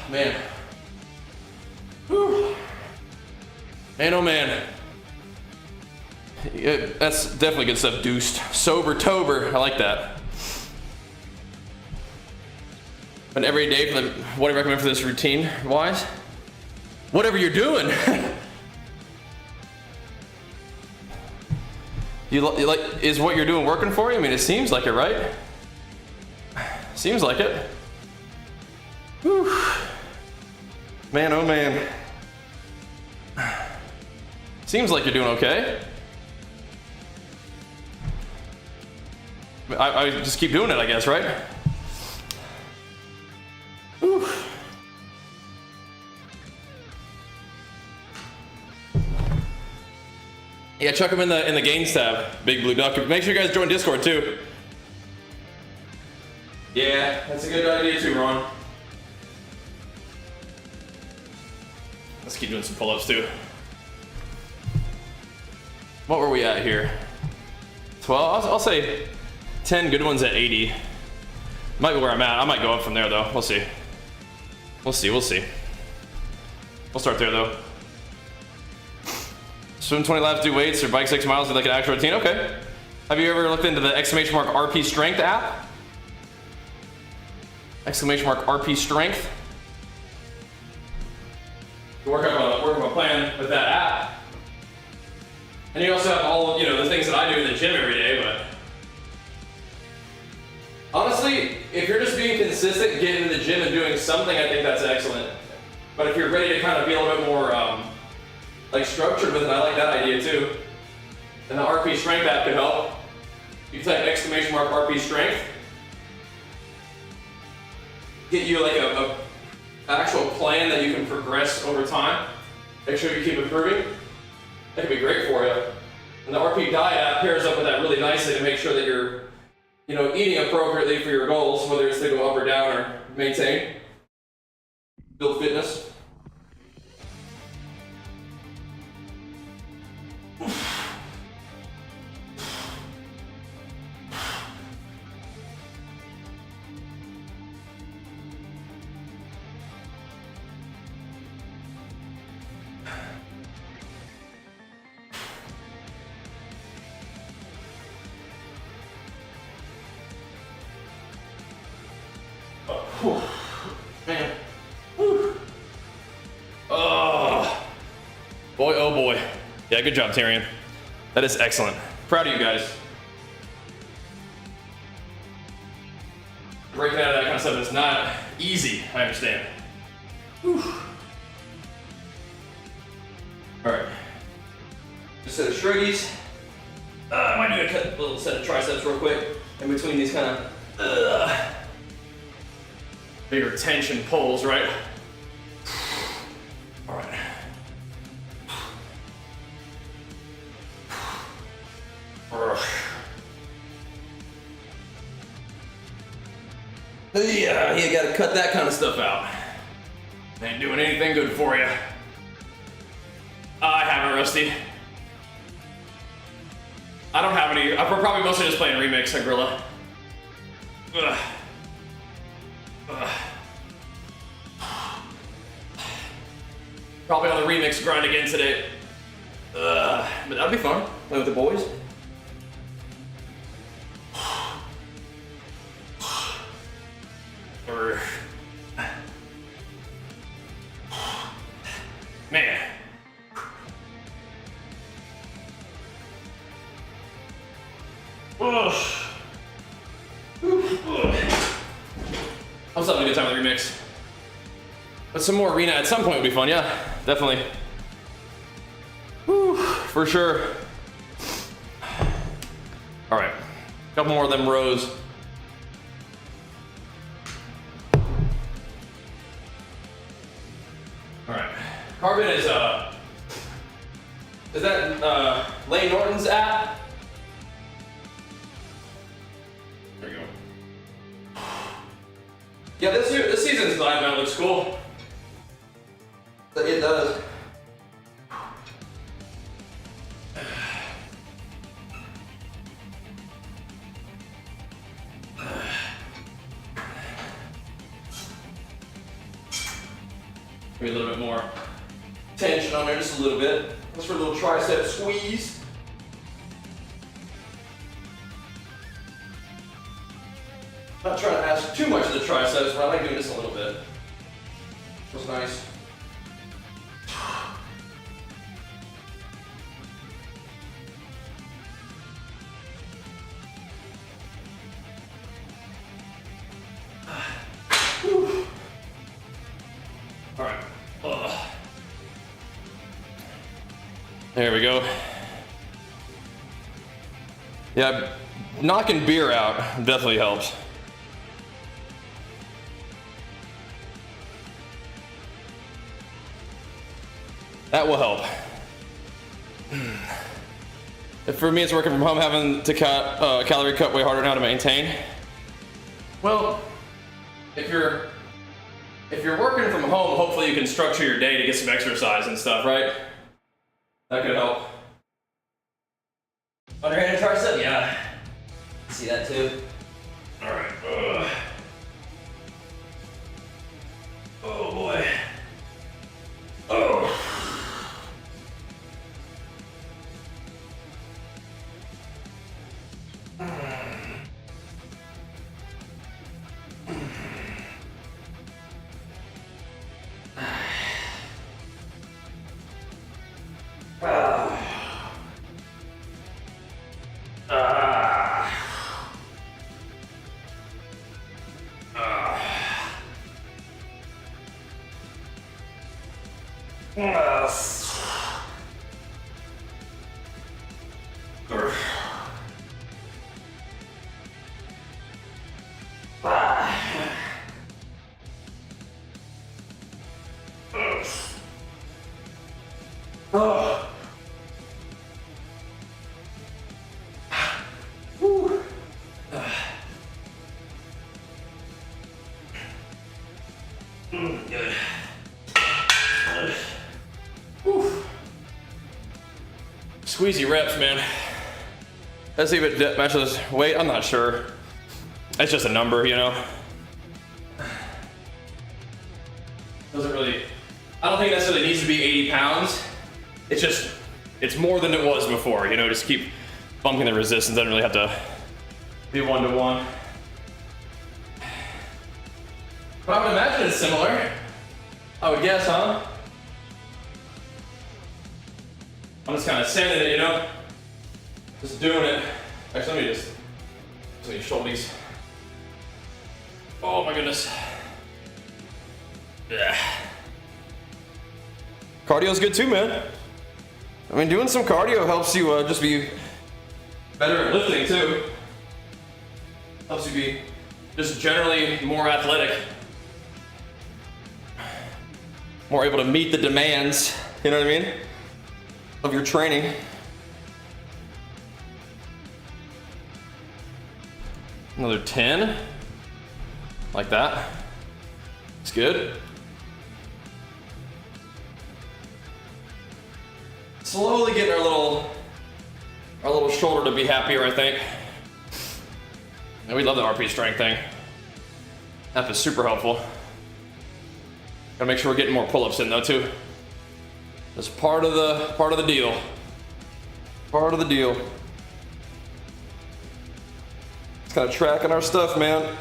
man. Whew. Man, oh man. Yeah, that's definitely good stuff, Deuced. Sober Tober, I like that. And every day for the, what do you recommend for this routine wise? Whatever you're doing. you like, is what you're doing working for you? I mean, it seems like it, right? Seems like it. Whew. Man, oh man. Seems like you're doing okay. I just keep doing it, I guess, right? Whew. Yeah, chuck them in the gains tab, Big Blue Duck. Make sure you guys join Discord too. Yeah, that's a good idea too, Ron. Let's keep doing some pull-ups too. What were we at here? 12, I'll say 10 good ones at 80. Might be where I'm at. I might go up from there though. We'll see. We'll see. We'll start there though. Swim 20 laps, do weights, or bike 6 miles, do like an actual routine. Okay. Have you ever looked into the !RP Strength app? !RP Strength. You work up a plan with that app. And you also have all, the things that I do in the gym every day, but honestly, if you're just being consistent, getting into the gym and doing something, I think that's excellent. But if you're ready to kind of be a little bit more like structured with it, I like that idea too. And the RP Strength app could help. You type !RP Strength. Get you like a actual plan that you can progress over time. Make sure you keep improving. That could be great for you. And the RP Diet app pairs up with that really nicely to make sure that you're, eating appropriately for your goals, whether it's to go up or down or maintain, build fitness. Whew. Man. Whew. Oh. Boy, oh boy. Yeah, good job, Tyrion. That is excellent. Proud of you guys. Breaking out of that kind of stuff is not easy, I understand. Whew. All right. Just a set of shruggies. I might do a little set of triceps real quick in between these kind of bigger tension pulls, right? All right. Yeah, you gotta cut that kind of stuff out. Ain't doing anything good for you. I haven't, Rusty. I don't have any. I'm probably mostly just playing Remix at Gorilla. Ugh. Probably on the Remix grind again today. But that'll be fun. Play with the boys. Man. I'm still having a good time with Remix. But some more arena at some point would be fun, yeah, definitely. Whew, for sure. All right, a couple more of them rows. All right, Carbon is that Lane Norton's app? There you go. Yeah, this season's live now looks cool. It does. Give me a little bit more tension on there, just a little bit. Just for a little tricep squeeze. Not trying to ask too much of the triceps, but I like doing this a little bit. Feels nice. All right. There we go. Yeah, knocking beer out definitely helps. That will help. For me, it's working from home, having to cut calorie cut way harder now to maintain. Well, if you're working from home, hopefully you can structure your day to get some exercise and stuff, right? That could help. Underhand and tricep, yeah. See that too. All right. Oh boy. Oh. Squeezy reps, man. Let's see if it matches weight. I'm not sure. It's just a number, you know. Doesn't really. I don't think it necessarily needs to be 80 pounds. It's more than it was before, you know. Just keep bumping the resistance. Doesn't really have to be 1-to-1. But I would imagine it's similar. I would guess, huh? I'm just kind of sending it, you know? Just doing it. Actually, let me shoulders. Oh my goodness. Yeah. Cardio's good too, man. I mean, doing some cardio helps you just be better at lifting too. Helps you be just generally more athletic. More able to meet the demands, you know what I mean? Of your training. Another 10, like that. It's good. Slowly getting our little shoulder to be happier, I think. And we love the RP strength thing. That is super helpful. Gotta make sure we're getting more pull-ups in though too. That's part of the deal. Part of the deal. Just kind of tracking our stuff, man.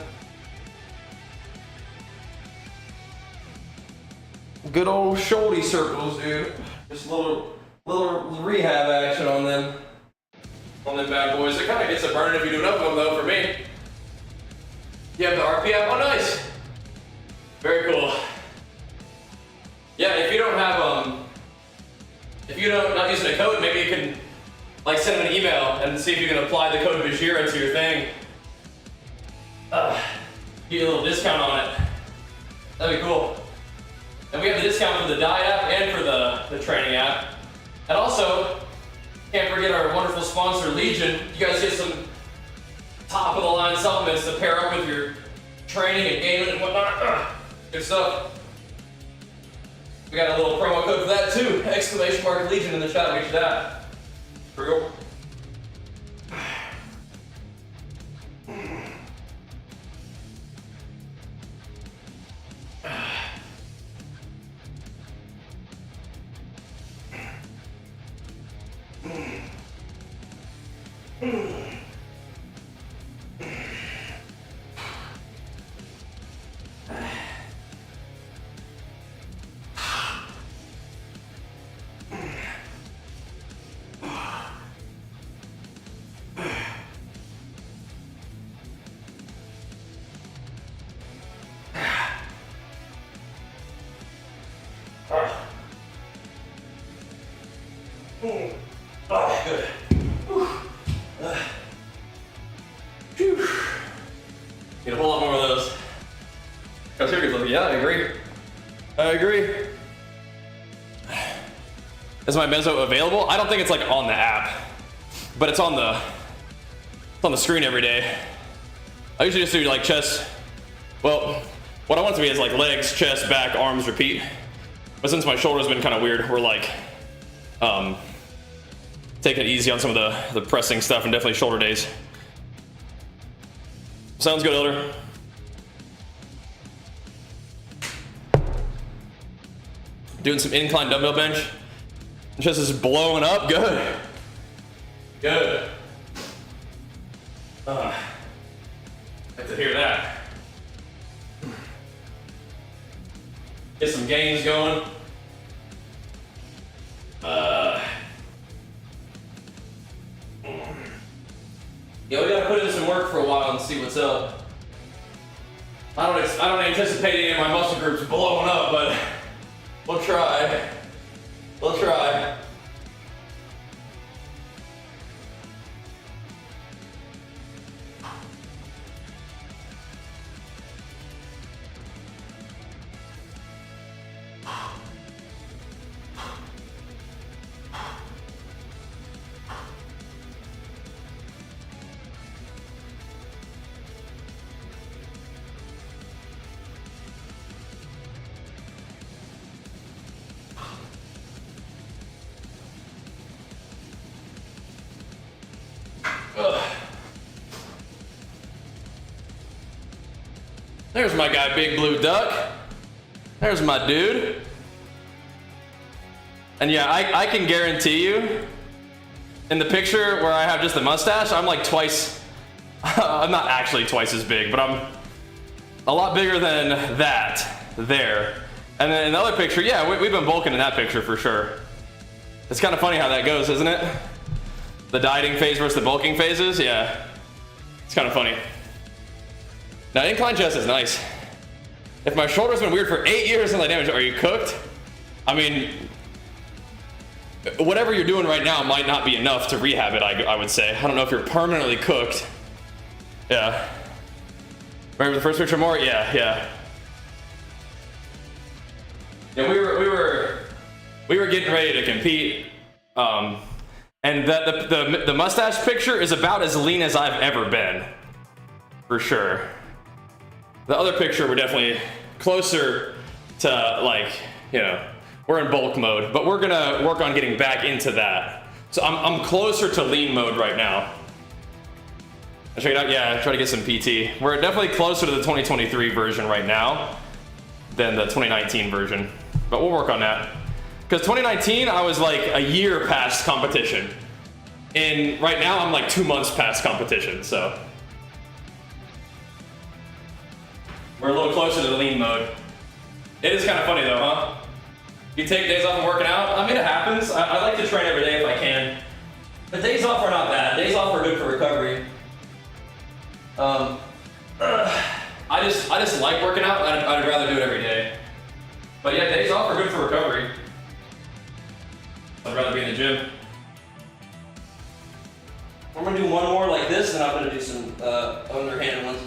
Good old shoulder circles, dude. Just a little rehab action on them bad boys. It kind of gets a burn if you do enough of them, though. For me, you have the RP app. Oh, nice. Very cool. Yeah, if you don't have not using a code, maybe you can like send them an email and see if you can apply the code Bajheera to your thing. Get a little discount on it. That'd be cool. And we have the discount for the diet app and for the training app. And also, can't forget our wonderful sponsor, Legion. You guys get some top of the line supplements to pair up with your training and gaming and whatnot. Good stuff. We got a little promo code for that too. Exclamation mark Legion in the chat. Get you that. For real. Oh, good. Need a whole lot more of those. Coach Hickory's looking, yeah, I agree. Is my benzo available? I don't think it's like on the app, but it's on the screen every day. I usually just do like chest. Well, what I want it to be is like legs, chest, back, arms, repeat. But since my shoulder's been kind of weird, we're like taking it easy on some of the pressing stuff and definitely shoulder days. Sounds good, Elder. Doing some incline dumbbell bench. Chest is blowing up. Good. Like to hear that. Get some gains going. Yeah, we gotta put in some work for a while and see what's up. I don't anticipate any of my muscle groups blowing up, but we'll try. There's my guy, Big Blue Duck. There's my dude. And yeah, I can guarantee you, in the picture where I have just the mustache, I'm like twice, I'm not actually twice as big, but I'm a lot bigger than that there. And then in the other picture, yeah, we've been bulking in that picture for sure. It's kind of funny how that goes, isn't it? The dieting phase versus the bulking phases, yeah. It's kind of funny. Now, incline chest is nice. If my shoulder's been weird for 8 years and I damage, are you cooked? I mean, whatever you're doing right now might not be enough to rehab it, I would say. I don't know if you're permanently cooked. Yeah. Remember the first picture more? Yeah. Yeah, we were getting ready to compete, and the mustache picture is about as lean as I've ever been, for sure. The other picture, we're definitely closer to, like, you know, we're in bulk mode, but we're gonna work on getting back into that. So I'm closer to lean mode right now. Check it out, yeah, try to get some PT. We're definitely closer to the 2023 version right now than the 2019 version, but we'll work on that. Because 2019, I was like a year past competition. And right now, I'm like 2 months past competition, so. We're a little closer to the lean mode. It is kind of funny though, huh? You take days off from working out. I mean, it happens. I like to train every day if I can. But days off are not bad. Days off are good for recovery. I just like working out. I'd rather do it every day. But yeah, days off are good for recovery. I'd rather be in the gym. I'm gonna do one more like this, and I'm gonna do some underhanded ones.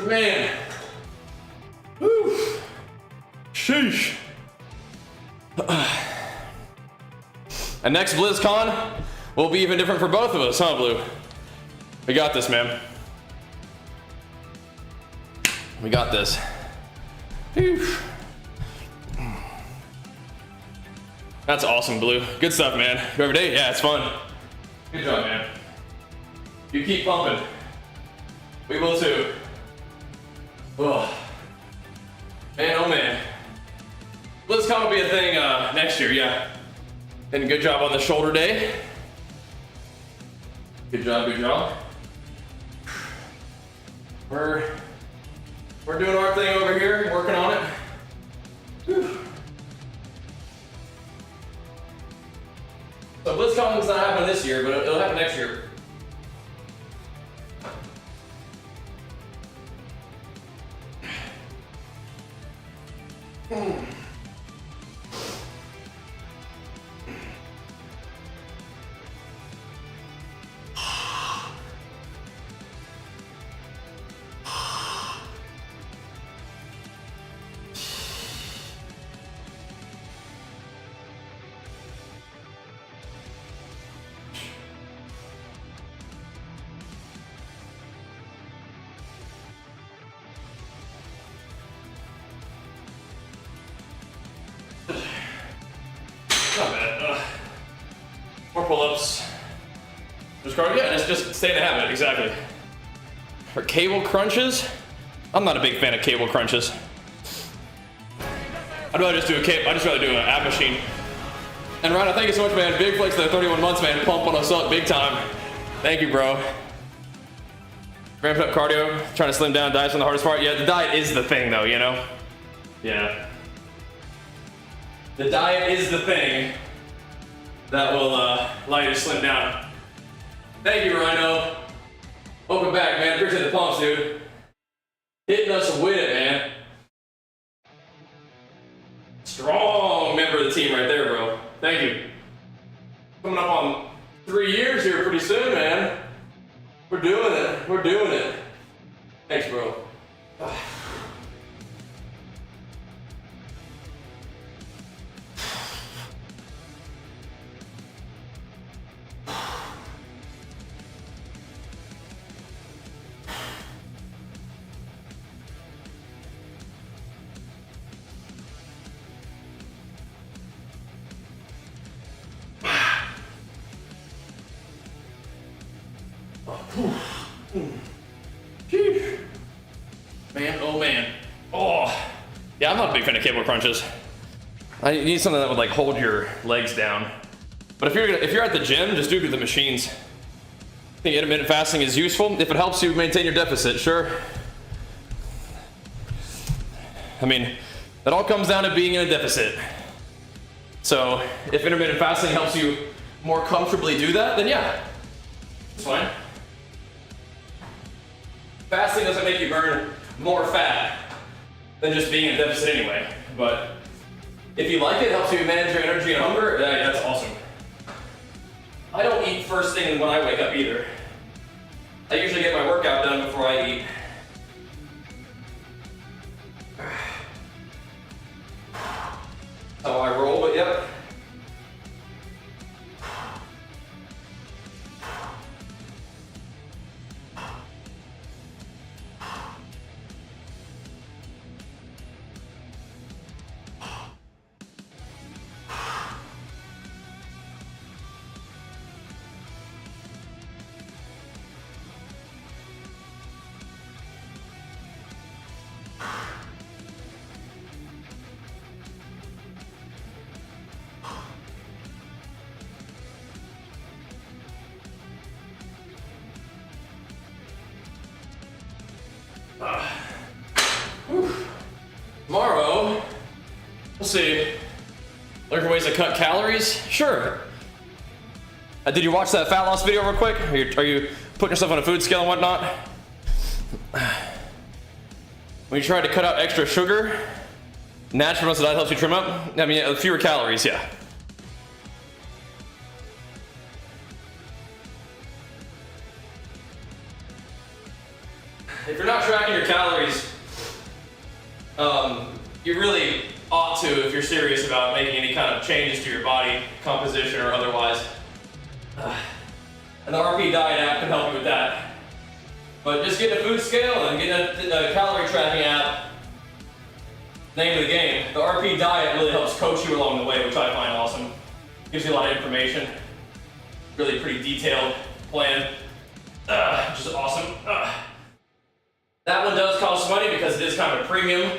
Man. Whew. Sheesh. And next BlizzCon will be even different for both of us, huh, Blue? We got this, man. We got this. Whew. That's awesome, Blue. Good stuff, man. Go every day? Yeah, it's fun. Good job, man. You keep pumping. We will too. Oh. Man, oh man. BlizzCon will be a thing next year, yeah. And good job on the shoulder day. Good job, good job. We're doing our thing over here, working on it. Whew. So BlizzCon's not happening this year, but it'll happen next year. Not bad. More pull-ups. Just cardio. Yeah, just stay in the habit. Exactly. For cable crunches, I'm not a big fan of cable crunches. I'd rather just do a cable. I'd just rather do an ab machine. And Rhino, thank you so much, man. Big flex to the 31 months, man. Pumping us up big time. Thank you, bro. Ramped up cardio, trying to slim down. Diet's on the hardest part. Yeah, the diet is the thing, though. You know. Yeah. The diet is the thing that will allow you to slim down. Thank you, Rhino. Welcome back, man. Appreciate the pumps, dude. Hitting us with it, man. Strong member of the team right there, bro. Thank you. Coming up on 3 years here pretty soon, man. We're doing it. We're doing it. Thanks, bro. Man, oh man. Oh. Yeah, I'm not a big fan of cable crunches. I need something that would like hold your legs down. But if you're at the gym, just do the machines. I think intermittent fasting is useful if it helps you maintain your deficit, sure. I mean, it all comes down to being in a deficit. So if intermittent fasting helps you more comfortably do that, then yeah, it's fine. Fasting doesn't make you burn more fat than just being in a deficit anyway. But if you like it, it helps you manage your energy and hunger, that's awesome. I don't eat first thing when I wake up either. I usually get my workout done before I eat. How I roll, but yep. Tomorrow, we'll see. Looking for ways to cut calories? Sure. Did you watch that fat loss video real quick? Are you putting yourself on a food scale and whatnot? When you try to cut out extra sugar, natural diet helps you trim up. I mean, fewer calories, yeah. If you're not tracking your calories, you really ought to if you're serious about making any kind of changes to your body composition or otherwise. And the RP Diet app can help you with that. But just getting a food scale and getting a calorie tracking app name of the game. The RP diet really helps coach you along the way, which I find awesome. Gives you a lot of information. Really pretty detailed plan, which is awesome. That one does cost money because it is kind of a premium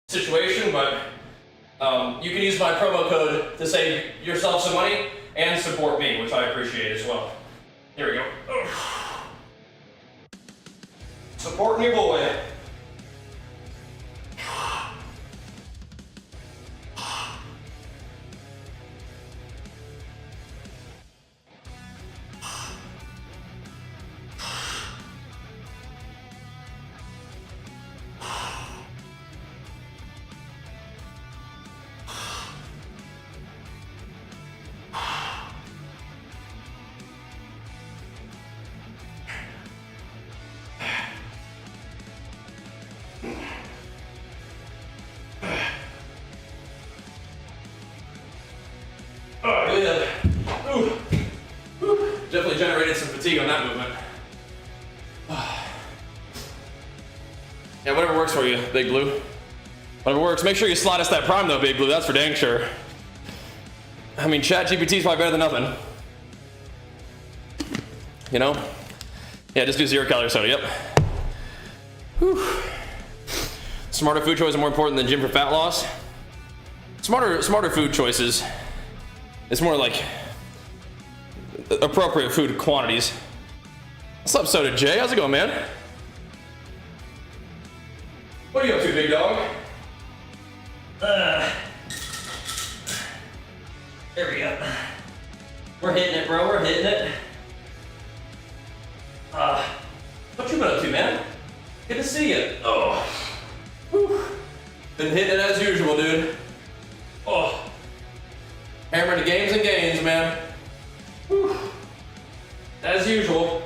situation, but you can use my promo code to save yourself some money and support me, which I appreciate as well. Here we go. Supporting your boy. Definitely generated some fatigue on that movement. Yeah, whatever works for you, Big Blue. Whatever works. Make sure you slide us that prime though, Big Blue. That's for dang sure. I mean, ChatGPT is probably better than nothing. You know? Yeah, just do 0 calorie soda. Yep. Whew. Smarter food choices are more important than gym for fat loss. Smarter food choices. It's more like appropriate food quantities. What's up, Soda Jay? How's it going, man? What are you up to, big dog? There we go. We're hitting it, bro. We're hitting it. What you been up to, man? Good to see you. Oh. Whew. Been hitting it as usual, dude. Oh. Hammering the games and gains, man. Whew. As usual.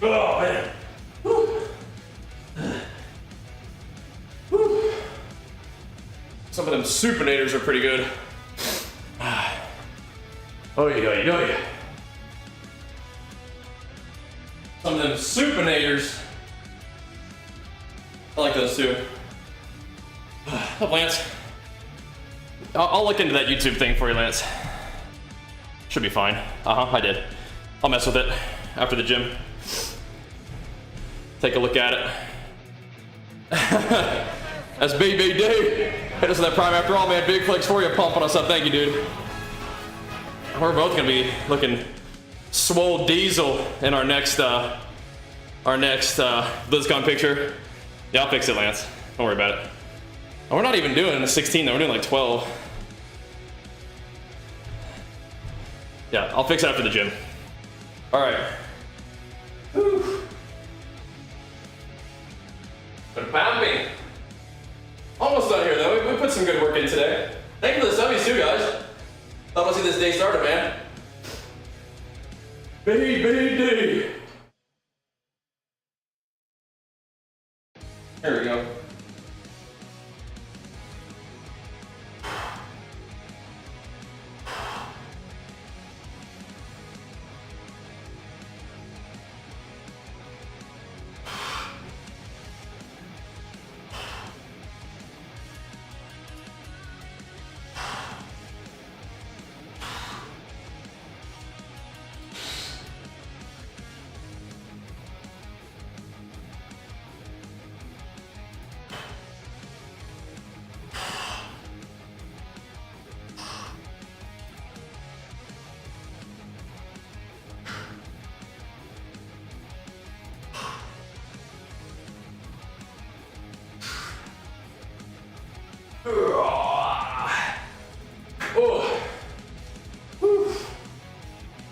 Oh, man. Whew. Whew. Some of them supinators are pretty good. Oh, yeah. Some of them supinators. I like those too. Oh, Lance. I'll look into that YouTube thing for you, Lance. Should be fine. I did. I'll mess with it after the gym. Take a look at it. That's BB Dave. Hit us with that prime after all, man. Big flex for you, pumping us up. Thank you, dude. We're both gonna be looking swole diesel in our next BlizzCon picture. Yeah, I'll fix it, Lance. Don't worry about it. And we're not even doing a 16 though. We're doing like 12. Yeah, I'll fix it after the gym. All right. Whew. But pumping. Almost done here though. We put some good work in today. Thank you for the subbies too, guys. Thought I'll see this day started, man. BBD. Here we go.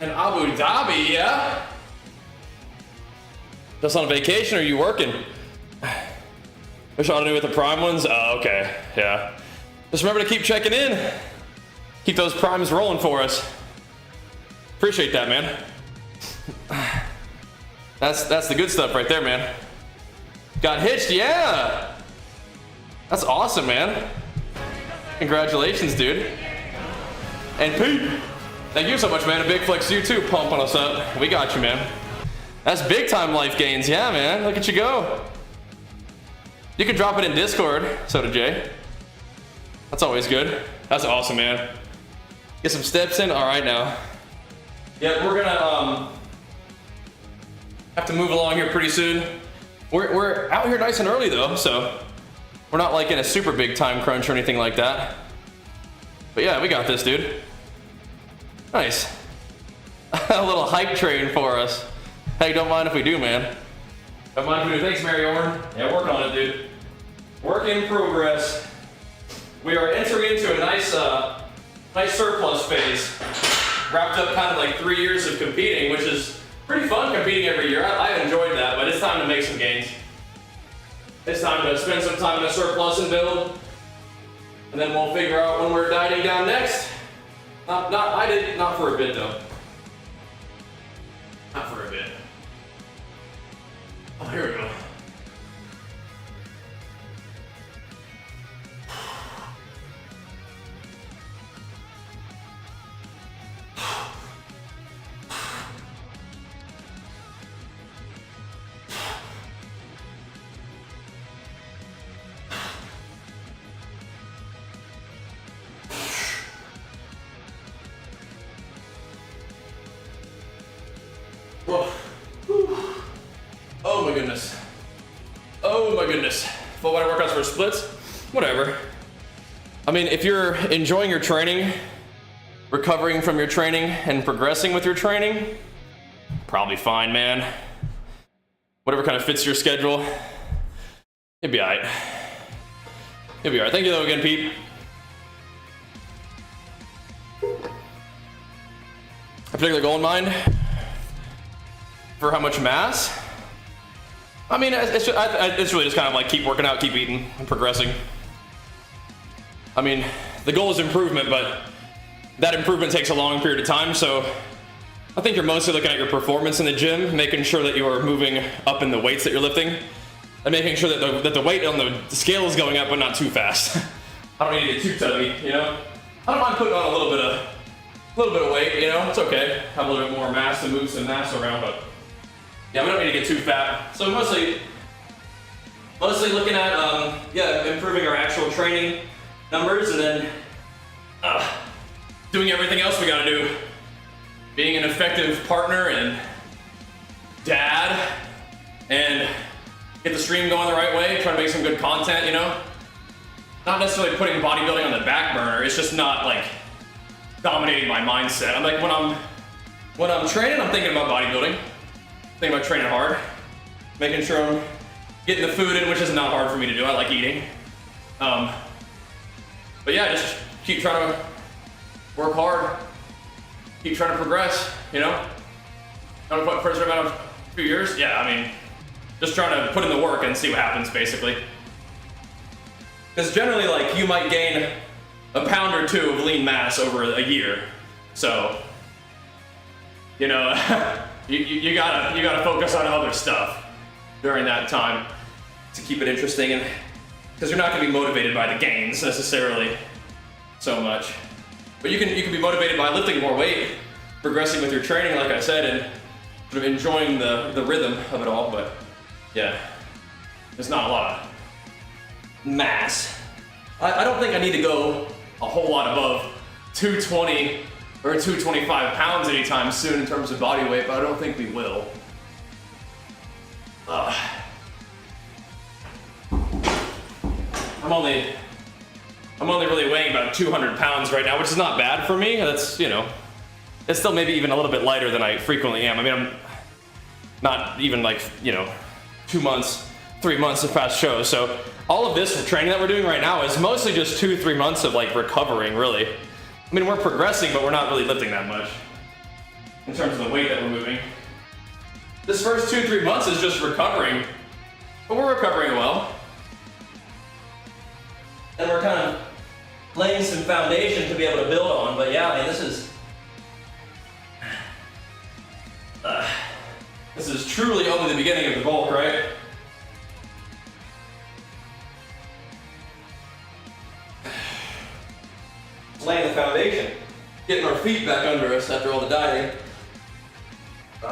In Abu Dhabi, yeah? Just on vacation, or are you working? Wish I knew with the prime ones? Oh, okay, yeah. Just remember to keep checking in. Keep those primes rolling for us. Appreciate that, man. That's the good stuff right there, man. Got hitched, yeah. That's awesome, man. Congratulations, dude. And Pete, thank you so much, man. A big flex to you too, pumping us up. We got you, man. That's big time life gains, yeah, man. Look at you go. You can drop it in Discord. So did Jay. That's always good. That's awesome, man. Get some steps in. All right, now. Yeah, we're gonna have to move along here pretty soon. We're out here nice and early though, so we're not like in a super big time crunch or anything like that. But yeah, we got this, dude. Nice. A little hype train for us. Hey, don't mind if we do, man. Don't mind if we do. Thanks, Mary Orn. Yeah, working on it, dude. Work in progress. We are entering into a nice surplus phase. Wrapped up kind of like 3 years of competing, which is pretty fun competing every year. I've enjoyed that, but it's time to make some gains. It's time to spend some time in a surplus and build. And then we'll figure out when we're dieting down next. Not for a bit though. Not for a bit. Oh, here we go. Oh my goodness. Oh my goodness. Full body workouts for splits? Whatever. I mean, if you're enjoying your training, recovering from your training, and progressing with your training, probably fine, man. Whatever kind of fits your schedule, you'll be alright. You'll be alright. Thank you though again, Pete. A particular goal in mind for how much mass? I mean, it's really just kind of like keep working out, keep eating, and progressing. I mean, the goal is improvement, but that improvement takes a long period of time, so I think you're mostly looking at your performance in the gym, making sure that you're moving up in the weights that you're lifting, and making sure that the weight on the scale is going up, but not too fast. I don't need to get too tubby, you know? I don't mind putting on a little bit of weight, you know? It's okay. Have a little bit more mass to move some mass around, but yeah, we don't need to get too fat. So mostly looking at improving our actual training numbers, and then doing everything else we gotta do. Being an effective partner and dad, and get the stream going the right way, trying to make some good content, you know? Not necessarily putting bodybuilding on the back burner, it's just not like dominating my mindset. I'm like, when I'm training, I'm thinking about bodybuilding. Thinking about training hard, making sure I'm getting the food in, which is not hard for me to do. I like eating. But yeah, just keep trying to work hard, keep trying to progress, you know? I'm gonna put first amount of 2 years. Yeah, I mean, just trying to put in the work and see what happens, basically. Because generally, like, you might gain a pound or two of lean mass over a year. So, you know, you gotta focus on other stuff during that time to keep it interesting, and because you're not gonna be motivated by the gains necessarily so much, but you can be motivated by lifting more weight, progressing with your training, like I said, and sort of enjoying the rhythm of it all. But yeah, there's not a lot of mass. I don't think I need to go a whole lot above 220 or 225 pounds anytime soon in terms of body weight, but I don't think we will. I'm only really weighing about 200 pounds right now, which is not bad for me. That's, you know, it's still maybe even a little bit lighter than I frequently am. I mean, I'm not even like, you know, 2 months, 3 months of past shows. So all of this training that we're doing right now is mostly just 2-3 months of like recovering, really. I mean, we're progressing, but we're not really lifting that much. in terms of the weight that we're moving. This first 2-3 months is just recovering, but we're recovering well. And we're kind of laying some foundation to be able to build on, but yeah, I mean, this is truly only the beginning of the bulk, right? laying the foundation. Getting our feet back under us after all the dieting. A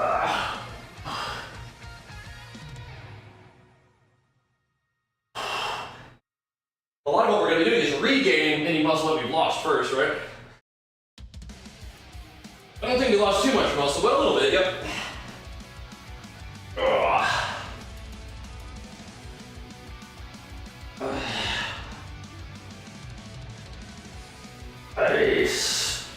lot of what we're going to be doing is regaining any muscle that we've lost first, right? I don't think we lost too much muscle, but a little bit, yep. Nice.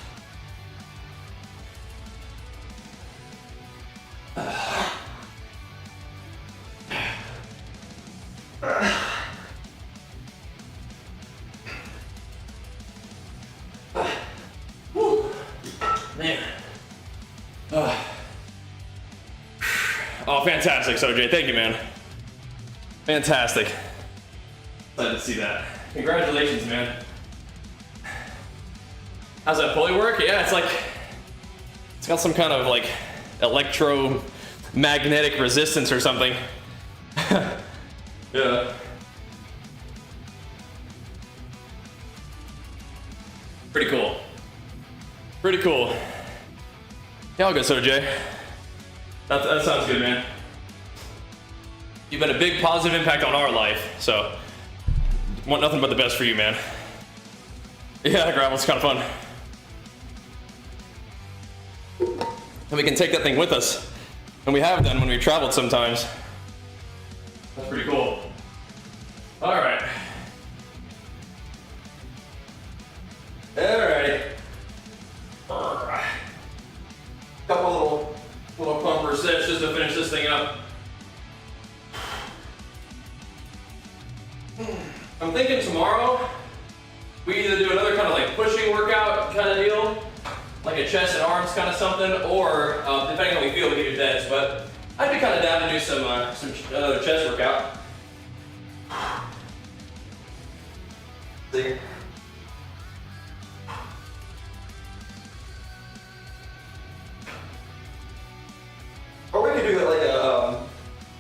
Man. Oh, fantastic, Soj. Thank you, man. Fantastic. Glad to see that. Congratulations, man. How's that pulley work? Yeah, it's like, it's got some kind of like electromagnetic resistance or something. Yeah. Pretty cool. Pretty cool. Yeah, I'll go, Soj. That sounds good, man. You've been a big positive impact on our life, so want nothing but the best for you, man. Yeah, gravel's kind of fun. And we can take that thing with us, and we have done when we've traveled sometimes. That's pretty cool. All right. Alrighty. Couple little pumper sets just to finish this thing up. I'm thinking tomorrow we either do another kind of like pushing workout kind of deal, like a chest and arms kind of something, or depending on how we feel, we can do deads. But I'd be kind of down to do some another chest workout. See. Or we could do it like a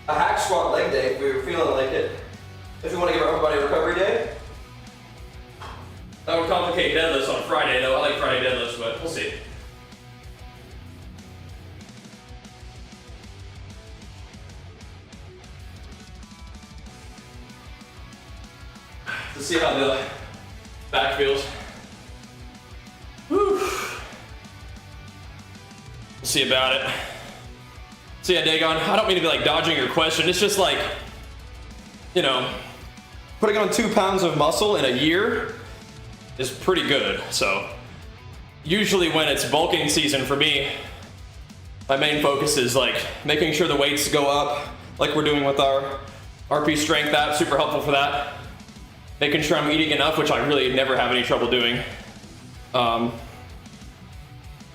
hack squat leg day if we were feeling like it. If we want to give our upper body a recovery day. That would complicate deadlifts on Friday, though. I like Friday deadlifts, but we'll see. Let's see how the back feels. Whew. We'll see about it. So yeah, Dagon, I don't mean to be like dodging your question. It's just like, you know, putting on 2 pounds of muscle in a year is pretty good. So usually when it's bulking season for me, my main focus is like making sure the weights go up like we're doing with our RP strength app, super helpful for that. Making sure I'm eating enough, which I really never have any trouble doing. And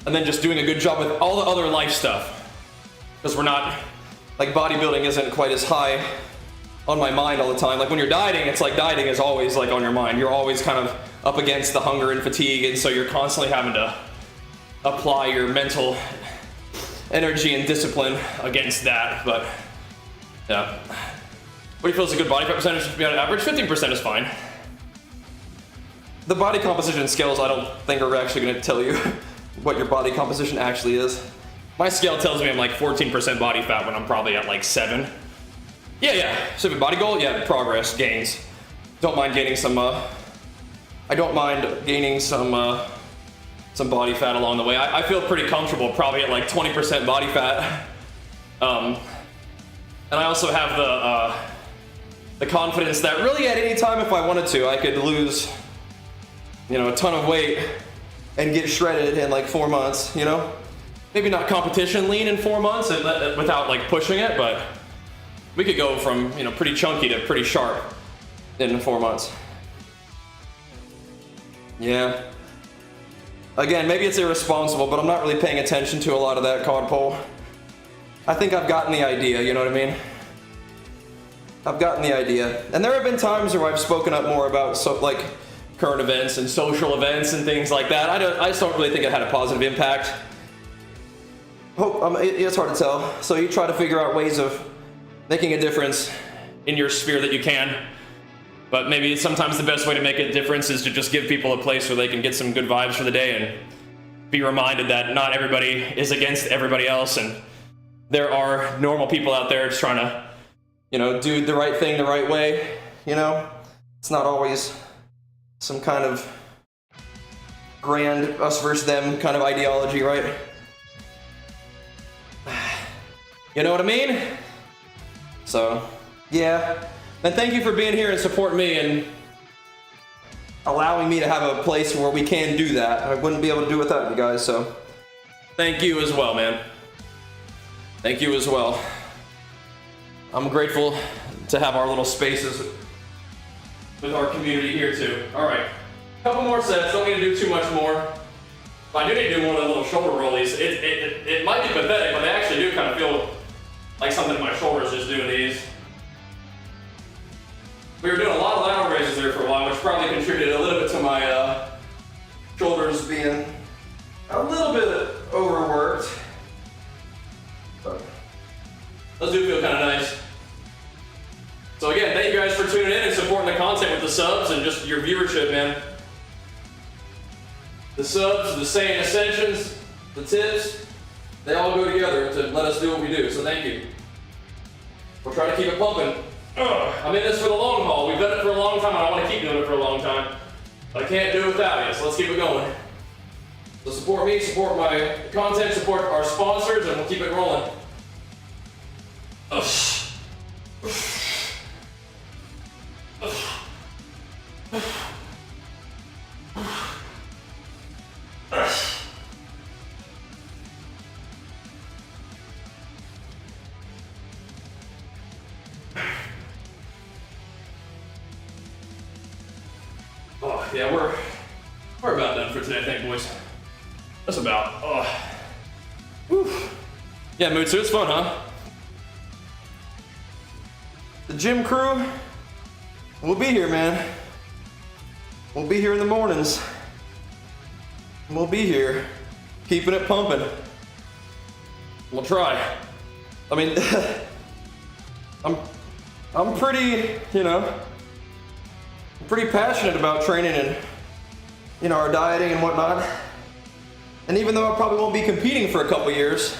then just doing a good job with all the other life stuff. Because we're not, like bodybuilding isn't quite as high on my mind all the time. Like when you're dieting, it's like dieting is always like on your mind. You're always kind of up against the hunger and fatigue, and so you're constantly having to apply your mental energy and discipline against that. But yeah. What do you feel is a good body fat percentage to be on average? 15% is fine. The body composition scales I don't think are actually going to tell you what your body composition actually is. My scale tells me I'm like 14% body fat when I'm probably at like 7. Yeah. So if a body goal, yeah, progress, gains. Don't mind gaining some, I don't mind gaining some body fat along the way. I feel pretty comfortable probably at like 20% body fat. And I also have the confidence that really at any time if I wanted to, I could lose, you know, a ton of weight and get shredded in like 4 months, you know? Maybe not competition lean in 4 months without like pushing it, but we could go from, you know, pretty chunky to pretty sharp in 4 months. Yeah. Again, maybe it's irresponsible, but I'm not really paying attention to a lot of that cod pole. I think I've gotten the idea, you know what I mean? I've gotten the idea. And there have been times where I've spoken up more about like current events and social events and things like that. I just don't really think it had a positive impact. It's hard to tell. So you try to figure out ways of making a difference in your sphere that you can. But maybe sometimes the best way to make a difference is to just give people a place where they can get some good vibes for the day and be reminded that not everybody is against everybody else, and there are normal people out there just trying to, you know, do the right thing the right way, you know? It's not always some kind of grand us versus them kind of ideology, right? You know what I mean? So, yeah. And thank you for being here and supporting me and allowing me to have a place where we can do that. I wouldn't be able to do it without you guys, so thank you as well, man. Thank you as well. I'm grateful to have our little spaces with our community here too. All right, couple more sets. Don't need to do too much more. I do need to do one of the little shoulder rollies. It might be pathetic, but I actually do kind of feel like something in my shoulders just doing these. We were doing a lot of lateral raises there for a while, which probably contributed a little bit to my shoulders being a little bit overworked. But those do feel kind of nice. So again, thank you guys for tuning in and supporting the content with the subs and just your viewership, man. The subs, the saying ascensions, the tips, they all go together to let us do what we do, so thank you. We'll try to keep it pumping. I'm in this for the long haul. We've done it for a long time, and I want to keep doing it for a long time. But I can't do it without you, so let's keep it going. So support me, support my content, support our sponsors, and we'll keep it rolling. Yeah, we're about done for today, I think, boys. That's about. Whew. Yeah, Mood, so it's fun, huh? The gym crew, we'll be here, man. We'll be here in the mornings. We'll be here, keeping it pumping. We'll try. I mean, I'm pretty, you know, pretty passionate about training and, you know, our dieting and whatnot. And even though I probably won't be competing for a couple years,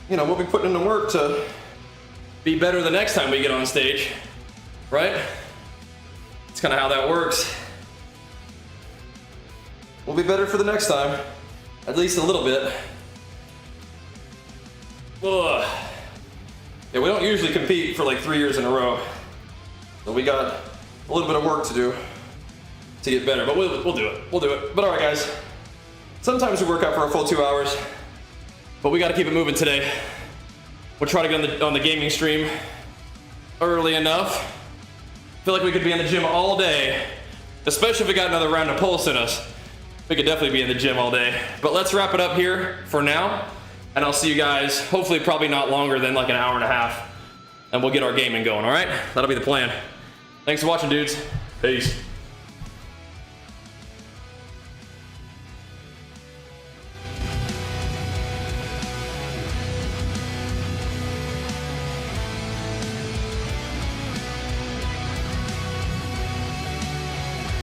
you know, we'll be putting in the work to be better the next time we get on stage, right? It's kind of how that works. We'll be better for the next time, at least a little bit. Ugh. Yeah, we don't usually compete for like 3 years in a row, so we got a little bit of work to do to get better, but we'll do it. We'll do it. But all right, guys. Sometimes we work out for a full 2 hours, but we got to keep it moving today. We'll try to get on the gaming stream early enough. I feel like we could be in the gym all day, especially if we got another round of pulse in us. We could definitely be in the gym all day. But let's wrap it up here for now, and I'll see you guys hopefully probably not longer than like an hour and a half, and we'll get our gaming going, all right? That'll be the plan. Thanks for watching, dudes. Peace.